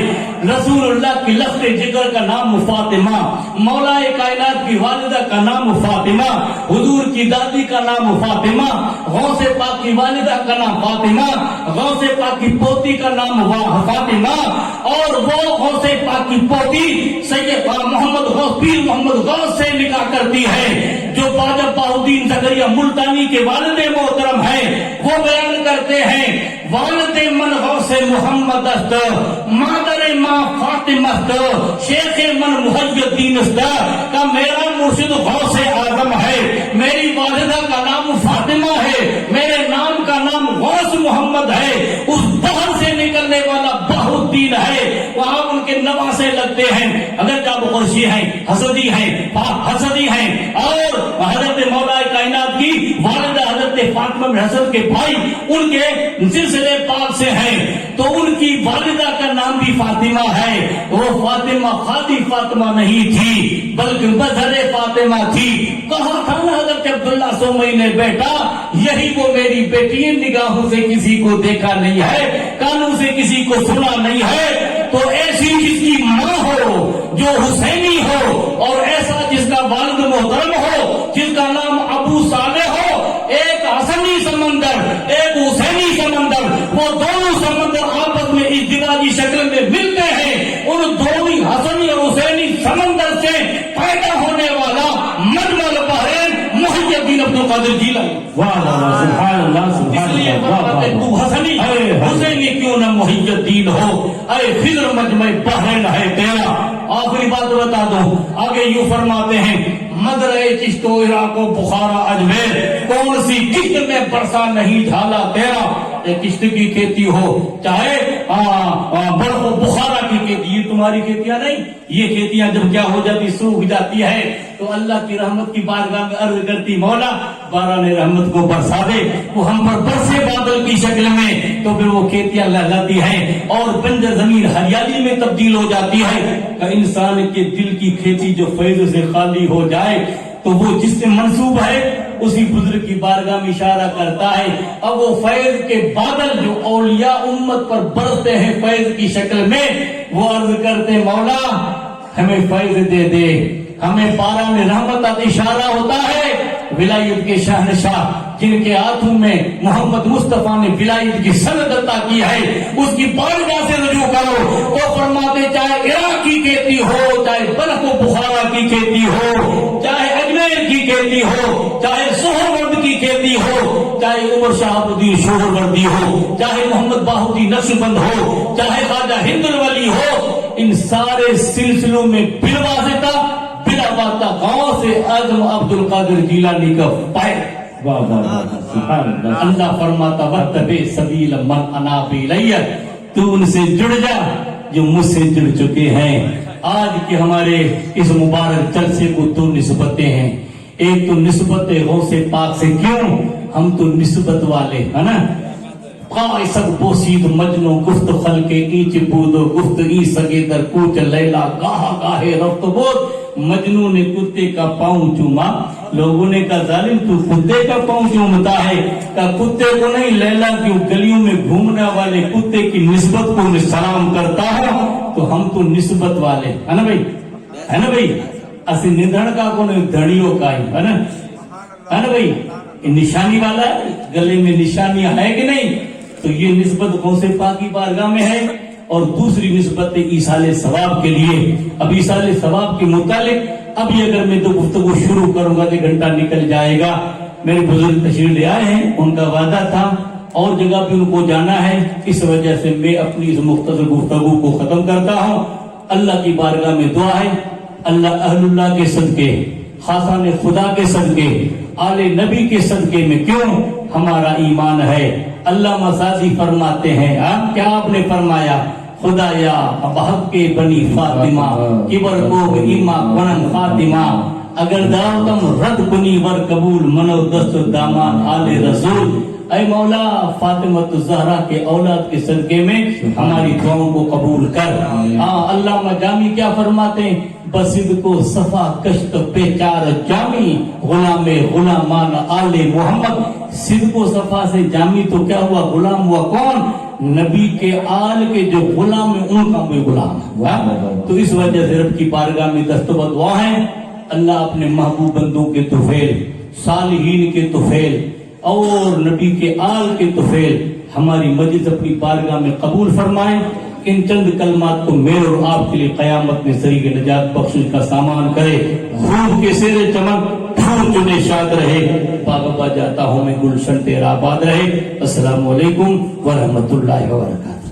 رسول اللہ کی لفظ جگر کا نام فاطمہ، مولا کائنات کی والدہ کا نام فاطمہ، حضور کی دادی کا نام فاطمہ، غوث پاک کی والدہ کا نام فاطمہ، غوث پاک کی پوتی کا نام فاطمہ، اور وہ غوث پاک کی پوتی سید محمد غوث، پیر محمد غوث سے نکاح کرتی ہے، جو خواجہ بہاؤالدین زکریا ملتانی کے والد محترم ہیں۔ وہ بیان کرتے ہیں والد من غوث محمد است، مادر ماں فاطمہ است، شیخ من محی الدین است، کا میرا مرشد غوث اعظم ہے، میری والدہ کا نام فاطمہ ہے، میرے نام کا نام غوث محمد ہے، اس بحر سے نکلنے والا بہاؤالدین ہے، وہاں ان کے نواسے سے لگتے ہیں، اگر جب قرشی ہیں، حسدی ہیں، حسدی ہیں، اور حضرت مولا کائنات کی والدہ حضرت فاطمہ بن حسن کے بھائی ان کے سلسلے پاک سے ہیں، تو ان کی والدہ کا نام بھی فاطمہ ہے. وہ فاطمہ خادی فاطمہ نہیں تھی بلکہ مظہر فاطمہ تھی. کہا تھا نا حضرت عبداللہ سومئی نے، بیٹا یہی وہ میری بیٹی ہے، نگاہوں سے کسی کو دیکھا نہیں ہے، کانوں سے کسی کو سنا نہیں ہے، تو ایسی جس کی ماں ہو جو حسینی ہو، اور ایسا جس کا والد محترم ہو جس کا نام ابو صالح ہو، ایک حسنی سمندر ایک حسینی سمندر، وہ دونوں سمندر آپس میں ازدواجی شکل میں ملتے ہیں. ان دونوں حسنی اور حسینی سمندر سے پیدا ہونے والا مجمل بحرین محی الدین عبد القادر جیلانی. سبحان اللہ اس لیے فرماتے تو حسنی حسینی کیوں نہ محی الدین ہو، اے فضر مجمع بحرین ہے تیرا. آخری بات بتا دو، آگے یوں فرماتے ہیں، مدرے چشت و عراق و بخارا اجمیر، کون سی کشت میں برسا نہیں ڈھالا تیرا. کشت کی کھیتی ہو چاہے بڑھ و بخارا کی کھیتی، یہ تمہاری کھیتیاں نہیں، یہ کھیتیاں جب کیا ہو جاتی، سوکھ جاتی ہے، تو اللہ کی رحمت کی بارگاہ میں عرض کرتی، مولا باران رحمت کو برسا دے. وہ ہم پر برسے بادل کی شکل میں، تو پھر وہ کھیتیاں لہلاتی ہیں اور بنجر زمین ہریالی میں تبدیل ہو جاتی ہے. کہ انسان کے دل کی کھیتی جو فیض سے خالی ہو جائے تو وہ جس سے منسوب ہے اسی بزرگ کی بارگاہ میں اشارہ کرتا ہے. اب وہ فیض کے بادل جو اولیاء امت پر برستے ہیں فیض کی شکل میں، وہ عرض کرتے، مولا ہمیں فیض دے دے. ہمیں باران رحمت اشارہ ہوتا ہے ولایت کے شہنشاہ جن کے ہاتھوں میں محمد مصطفیٰ نے ولایت کی سند عطا کی ہے، اس کی بارگاہ سے رجوع کرو. تو فرماتے چاہے عراق کی کھیتی ہو، چاہے بلخ و بخارا کی کھیتی ہو، چاہے اجمیر کی کھیتی ہو، چاہے سہرورد کی کھیتی ہو، چاہے عمر شہاب الدین سہروردی ہو، چاہے محمد باہودی نقشبند ہو، چاہے خواجہ ہند الولی ہو، ان سارے سلسلوں میں بلا واسطہ گاؤں سے اعظم عبد القادر جیلانی کا پائے. اللہ فرماتا وَاتَّبِعْ سَبِيلَ مَنْ أَنَابَ إِلَيَّ، تو ان سے جڑ جا جو مجھ سے جڑ چکے ہیں. آج کے ہمارے اس مبارک جلسے کو دو نسبتیں ہیں. ایک تو نسبت غوث پاک سے، کیوں ہم تو نسبت والے ہے نا. قائصد بوسید مجنو گفت خلق ایچ بودو گفت ای سگے در کوچ لیلا گاہ گاہے رفت بود. مجنو نے کتے کا پاؤں چوما، لوگوں نے کہا ظالم تو کتے کا پاؤں چومتا ہے. کہا کتے کو نہیں، لیلا کی گلیوں میں گھومنے والے کتے کی نسبت کو میں سلام کرتا ہوں. تو ہم تو نسبت والے ہے نا بھائی، ہے نا بھائی. اسی ندھڑ کا کو نہیں، دھڑیوں کا ہی ہے نا بھائی. نشانی والا ہے، گلے میں نشانیاں ہے کہ نہیں. تو یہ نسبت غوث پاک کی بارگاہ میں ہے. اور دوسری نسبت ایصال ثواب کے لیے. اب ایصال ثواب کے متعلق ابھی اگر میں تو گفتگو شروع کروں گا تو گھنٹہ نکل جائے گا. میرے بزرگ تشریف لے آئے ہیں، ان کا وعدہ تھا اور جگہ پہ ان کو جانا ہے، اس وجہ سے میں اپنی اس مختصر گفتگو کو ختم کرتا ہوں. اللہ کی بارگاہ میں دعا ہے، اللہ اہل اللہ کے صدقے، خاصان خدا کے صدقے، آل نبی کے صدقے میں کیوں ہمارا ایمان ہے. اللہ مسازی فرماتے ہیں، کیا آپ نے فرمایا، خدایا ابحق کے بنی فاطمہ کبر کو ایما کنن فاطمہ، اگر دعوتم رد کنی ور قبول منو دست دامان آل رسول. اے مولا فاطمہ الزہرا کے اولاد کے صدقے میں ہماری دعاؤں کو قبول کر. علامہ جامی کیا فرماتے ہیں، بسد کو صفا کشت پیچار جامی غلام غلامان آل محمد. صدق کو صفا سے جامی تو کیا ہوا، غلام ہوا کون، نبی کے آل کے جو غلام ہیں ان کا بھی غلام ہوا. تو اس وجہ سے رب کی بارگاہ میں دستور دعا ہے، اللہ اپنے محبوب بندوں کے طفیل، صالحین کے طفیل اور نبی کے آل کے طفیل ہماری مجلس اپنی بارگاہ میں قبول فرمائیں. ان چند کلمات کو میرے اور آپ کے لیے قیامت میں سریغ نجات بخشش کا سامان کرے. خوب کے سیر چمک پھول چنے شاد رہے، باغ جاتا ہوں میں گلشن تیرا آباد رہے. السلام علیکم ورحمۃ اللہ وبرکاتہ.